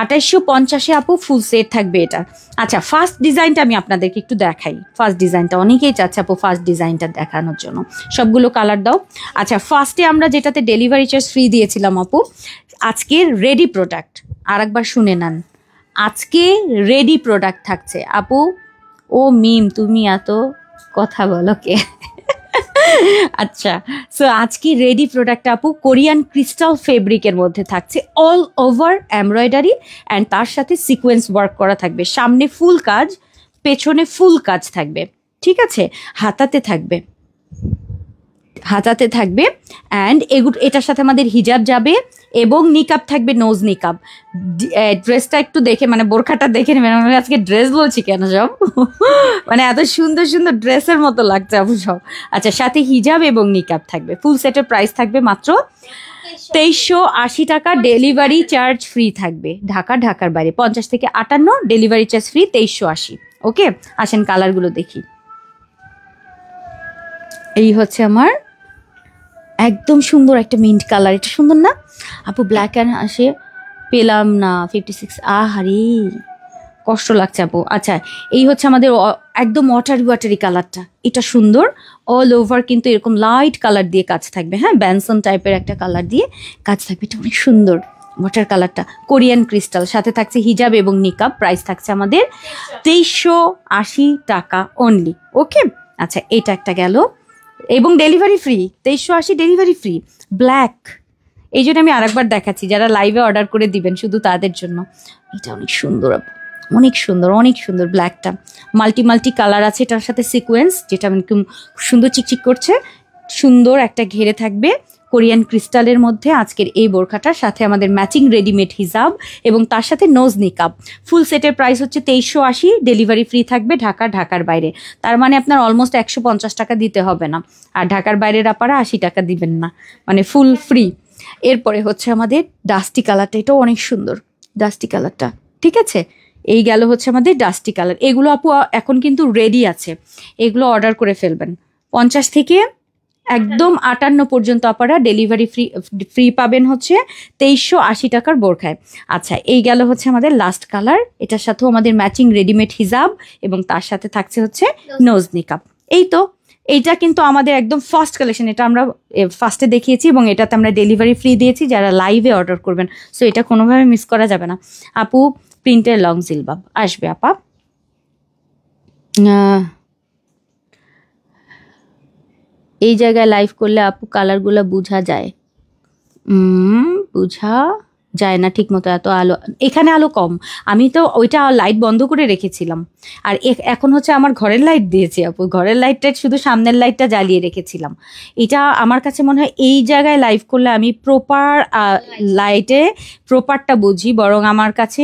2850-এ আপু ফুল সেট থাকবে এটা। আচ্ছা ফার্স্ট ডিজাইনটা আমি আপনাদেরকে একটু দেখাই। ফার্স্ট ডিজাইনটা অনেকেই চাচ্ছে আপু ফার্স্ট ডিজাইনটা দেখানোর জন্য, সবগুলো কালার দাও। আচ্ছা ফার্স্টে আমরা যেটাতে ডেলিভারি চার্জ ফ্রি দিয়েছিলাম আপু, আজকে রেডি প্রোডাক্ট, আর একবার শুনে নেন, আজকে রেডি প্রোডাক্ট থাকছে আপু। ও মিম তুমি এত কথা বলো কে? আচ্ছা সো আজকে রেডি প্রোডাক্ট আপু কোরিয়ান ক্রিস্টাল ফেব্রিকের মধ্যে থাকছে, অল ওভার এমব্রয়ডারি, অ্যান্ড তার সাথে সিকোয়েন্স ওয়ার্ক করা থাকবে, সামনে ফুল কাজ, পেছনে ফুল কাজ থাকবে, ঠিক আছে, হাতাতে থাকবে, হাতাতে থাকবে। অ্যান্ড এটার সাথে আমাদের হিজাব যাবে এবং নিকাব থাকবে, নোজ নিকাব। ড্রেসটা একটু দেখে, মানে বোরখাটা দেখে নেবেন। আমি আজকে ড্রেস বলছি কেন সব, মানে এত সুন্দর সুন্দর ড্রেসের মতো লাগছে আপু সব। আচ্ছা, সাথে হিজাব এবং নিকাব থাকবে। ফুল সেটের প্রাইস থাকবে মাত্র 2380 টাকা। ডেলিভারি চার্জ ফ্রি থাকবে ঢাকার বাইরে 50 থেকে 58, ডেলিভারি চার্জ ফ্রি 2380। ওকে, আসেন কালারগুলো দেখি। এই হচ্ছে আমার একদম সুন্দর একটা মিন্ট কালার, এটা সুন্দর না আপু? ব্ল্যাক অ্যান্ড আসে পেলাম না 56, আহারে কষ্ট লাগছে আপু। আচ্ছা, এই হচ্ছে আমাদের একদম ওয়াটারি কালারটা, এটা সুন্দর। অল ওভার কিন্তু এরকম লাইট কালার দিয়ে কাজ থাকবে, হ্যাঁ, ব্যানসন টাইপের একটা কালার দিয়ে কাজ থাকবে, এটা অনেক সুন্দর ওয়াটার কালারটা। কোরিয়ান ক্রিস্টাল, সাথে থাকছে হিজাব এবং নিকাব। প্রাইস থাকছে আমাদের 2380 টাকা অনলি। ওকে, আচ্ছা, এটা একটা গেল এবং delivery free, 2380 delivery free. Black, এই জন্য আমি আরেকবার দেখাচ্ছি, যারা লাইভে অর্ডার করে দিবেন শুধু তাদের জন্য। এটা অনেক সুন্দর, অনেক সুন্দর, অনেক সুন্দর। ব্ল্যাকটা মাল্টি কালার আছে, এটার সাথে সিকোয়েন্স, যেটা একদম সুন্দর চিকচিক করছে, সুন্দর একটা ঘেরে থাকবে কোরিয়ান ক্রিস্টালের মধ্যে আজকের এই বোরখাটার সাথে আমাদের ম্যাচিং রেডিমেড হিজাব এবং তার সাথে নোজ নিকাব। ফুল সেটের প্রাইস হচ্ছে 2380, ডেলিভারি ফ্রি থাকবে ঢাকার বাইরে। তার মানে আপনার অলমোস্ট 150 টাকা দিতে হবে না, আর ঢাকার বাইরের আপনারা 80 টাকা দিবেন না, মানে ফুল ফ্রি। এরপরে হচ্ছে আমাদের ডাস্টি কালারটা, এটাও অনেক সুন্দর ডাস্টি কালারটা, ঠিক আছে। এই গেল হচ্ছে আমাদের ডাস্টি কালার। এগুলো আপু এখন কিন্তু রেডি আছে, এগুলো অর্ডার করে ফেলবেন। 50 থেকে একদম 58 পর্যন্ত আপনারা ডেলিভারি ফ্রি পাবেন হচ্ছে 2380 টাকার বোরখায়। আচ্ছা, এই গেল হচ্ছে আমাদের লাস্ট কালার, এটার সাথেও আমাদের ম্যাচিং রেডিমেড হিজাব এবং তার সাথে থাকছে হচ্ছে নোজ নিকাব। এই তো, এইটা কিন্তু আমাদের একদম ফার্স্ট কালেকশন, এটা আমরা ফার্স্টে দেখিয়েছি এবং এটাতে আমরা ডেলিভারি ফ্রি দিয়েছি যারা লাইভে অর্ডার করবেন। সো এটা কোনোভাবে মিস করা যাবে না। আপু প্রিন্টের লং জিলবাব আসবে আপা। এই জায়গায় লাইভ করলে আপু কালারগুলো বোঝা যায়, বোঝা যায় না ঠিক মতো, এত আলো, এখানে আলো কম। আমি তো ওইটা লাইট বন্ধ করে রেখেছিলাম, আর এখন হচ্ছে আমার ঘরের লাইট দিয়েছি আপু, ঘরের লাইটটা শুধু সামনের লাইটটা জ্বালিয়ে রেখেছিলাম। এটা আমার কাছে মনে হয় এই জায়গায় লাইভ করলে আমি প্রপার লাইটে প্রপারটা বুঝি, বরং আমার কাছে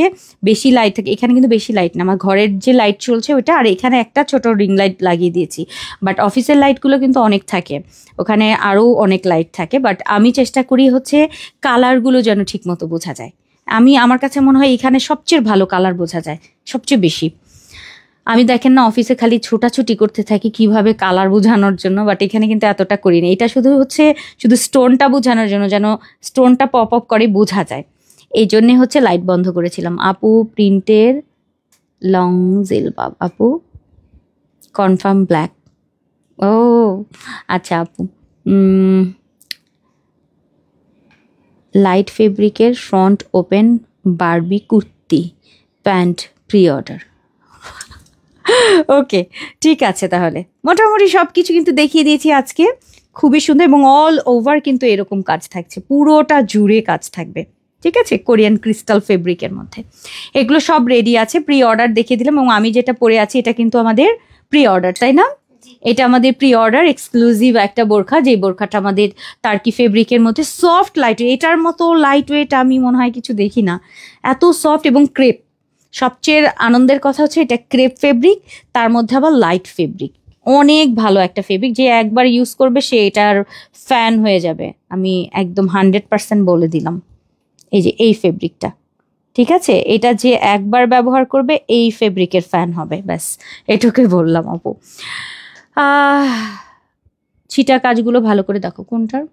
বেশি লাইট থাকে। এখানে কিন্তু বেশি লাইট না, আমার ঘরের যে লাইট চলছে ওইটা, আর এখানে একটা ছোট রিং লাইট লাগিয়ে দিয়েছি। বাট অফিসের লাইটগুলো কিন্তু অনেক থাকে, ওখানে আরও অনেক লাইট থাকে। বাট আমি চেষ্টা করি হচ্ছে কালারগুলো যেন ঠিক মতো বোঝা যায়। আমার কাছে মনে হয় এখানে সবচেয়ে ভালো কালার বোঝা যায়, সবচেয়ে বেশি। আমি দেখেন না অফিসে খালি ছোটাছুটি করতে থাকি কিভাবে কালার বোঝানোর জন্য, বাট এখানে কিন্তু এতটা করি না। এটা শুধু স্টোনটা বোঝানোর জন্য, যেন স্টোনটা পপ আপ করে বোঝা যায়, এই জন্যে হচ্ছে লাইট বন্ধ করেছিলাম। আপু প্রিন্টের লং জিলবাব, আপু কনফার্ম ব্ল্যাক। ও আচ্ছা আপু, লাইট ফেব্রিকের front open Barbie kurti pant pre order. Okay, ঠিক আছে, তাহলে মোটামুটি সব কিছু কিন্তু দেখিয়ে দিয়েছি আজকে, খুবই সুন্দর এবং অল ওভার কিন্তু এরকম কাজ থাকছে, পুরোটা জুড়ে কাজ থাকবে, ঠিক আছে, কোরিয়ান ক্রিস্টাল ফেব্রিকের মধ্যে। এগুলো সব রেডি আছে, প্রি অর্ডার দেখিয়ে দিলাম। এবং আমি যেটা পরে আছি এটা কিন্তু আমাদের প্রি অর্ডার, তাই না? এটা আমাদের প্রি অর্ডার এক্সক্লুসিভ একটা বোরখা, যে বোরখাটা আমাদের টার্কি ফেব্রিকের মধ্যে সফট লাইট, এটার মতো লাইট ওয়েট আমি মনে হয় কিছু দেখি না, এত সফট এবং ক্রেপ। সবচেয়ে আনন্দের কথা হচ্ছে এটা ক্রেপ ফেব্রিক, তার মধ্যে আবার লাইট ফেব্রিক, অনেক ভালো একটা ফেব্রিক, যে একবার ইউজ করবে সে এটার ফ্যান হয়ে যাবে, আমি একদম 100% বলে দিলাম। এই যে এই ফেব্রিকটা, ঠিক আছে, এটা যে একবার ব্যবহার করবে এই ফেব্রিকের ফ্যান হবে, ব্যাস এটুকুই বললাম আপু। ছিটা কাজগুলো ভালো করে দেখো, কোনটার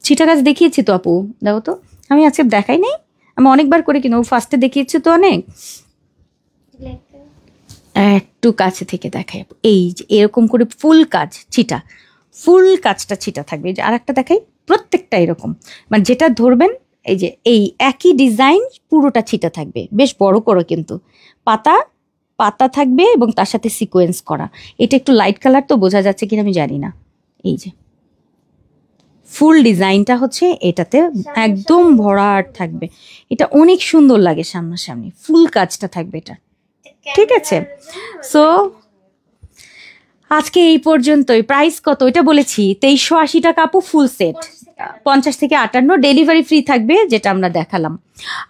ছিটা কাজ দেখিয়েছি তো আপু, দেখো তো, আমি আজকে দেখাই নাই, আমি অনেকবার করে কিনো, ফার্স্টে দেখিয়েছি তো অনেক, একটু কাছে থেকে দেখাই আপু। এই যে এরকম করে ফুল কাজ ছিটা, ফুল কাজটা ছিটা থাকবে। এই যে আর একটা দেখাই, প্রত্যেকটা এরকম, মানে যেটা ধরবেন এই যে এই একই ডিজাইন পুরোটা ছিটা থাকবে, বেশ বড় করে কিন্তু পাতা পাতা থাকবে এবং তার সাথে সিকোয়েন্স করা। এটা একটু লাইট কালার তো বোঝা যাচ্ছে কিনা আমি জানি না। এই যে ফুল ডিজাইনটা হচ্ছে এটাতে একদম ভরাট থাকবে, এটা অনেক সুন্দর লাগে সামনাসামনি, ফুল কাজটা থাকবে এটা। ঠিক আছে। সো আজকে এই পর্যন্তই। প্রাইস কত ওইটা বলেছি, 2380 টাকা আপু, ফুল সেট 50 থেকে 58, ডেলিভারি ফ্রি থাকবে যেটা আমরা দেখালাম।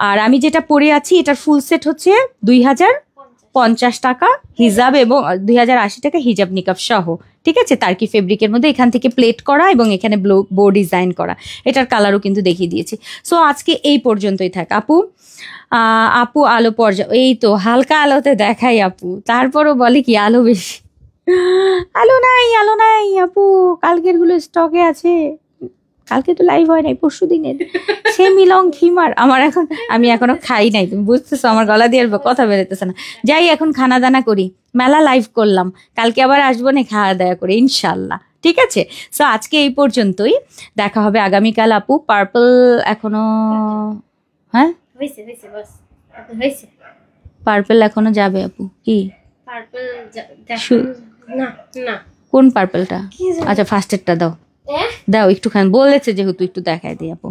আর আমি যেটা পরে আছি এটার ফুল সেট হচ্ছে 2050 টাকা হিজাব এবং 2080 টাকা হিজাব নিকাব সহ, ঠিক আছে। তার্কি ফেব্রিকের মধ্যে এখান থেকে প্লেট করা এবং এখানে বো ডিজাইন করা, এটার কালারও কিন্তু দেখিয়ে দিয়েছি। সো আজকে এই পর্যন্তই থাক আপু। আপু আলো পর্যায়, এই তো হালকা আলোতে দেখাই আপু, তারপরও বলে কি আলো বেশি। আলো নাই আপু, কালকের গুলো স্টকে আছে, কালকে তো লাইভ হয় নাই, পরশু দিনের সে মিলং খিমার আমার এখন, আমি এখনো খাই নাই, তুমি বুঝতেছো আমার গলা দিয়ে কথা বেরোতেছে না। যাই এখন খানা দানা করি, মেলা লাইভ করলাম, কালকে আবার আসবো না খাওয়া দাওয়া করে ইনশাল্লাহ, ঠিক আছে। সো আজকে এই পর্যন্তই, দেখা হবে আগামীকাল আপু। পার্পল এখনো, হ্যাঁ পার্পল এখনো যাবে আপু, কি কোন পার্পলটা? আচ্ছা ফার্স্টেরটা দাও, দাও একটুখানি বলেছে যেহেতু একটু দেখাই দিই আপু।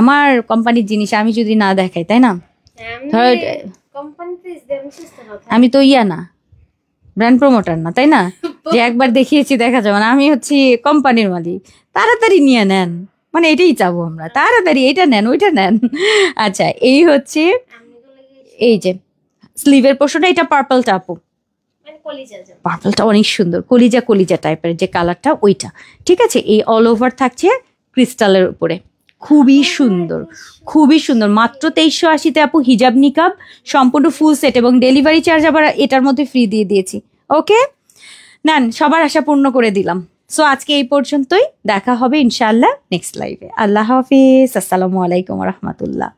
আমার কোম্পানির জিনিস আমি যদি না দেখাই, তাই না? ধরো আমি তো ইয়া না, ব্র্যান্ড প্রমোটার না, তাই না? যে একবার দেখিয়েছি দেখা যাবে না, আমি হচ্ছি কোম্পানির মালিক, তাড়াতাড়ি নিয়ে নেন, মানে এটাই চাবো আমরা, তাড়াতাড়ি এটা নেন ওইটা নেন। আচ্ছা এই হচ্ছে, এই যে স্লিভের পোর্শনটা, এটা পার্পলটা আপু, পার্পলটা অনেক সুন্দর, কলিজা টাইপের যে কালারটা ওইটা, ঠিক আছে। এই অল ওভার থাকছে ক্রিস্টালের উপরে, খুবই সুন্দর। মাত্র 2380-তে আপু হিজাব নিকাব সম্পূর্ণ ফুল সেট এবং ডেলিভারি চার্জ আবার এটার মধ্যে ফ্রি দিয়ে দিয়েছি। ওকে নেন, সবার আশা পূর্ণ করে দিলাম। সো আজকে এই পর্যন্তই, দেখা হবে ইনশাআল্লাহ নেক্সট লাইভে। আল্লাহ হাফিজ, আসসালামু আলাইকুম রহমতুল্লাহ।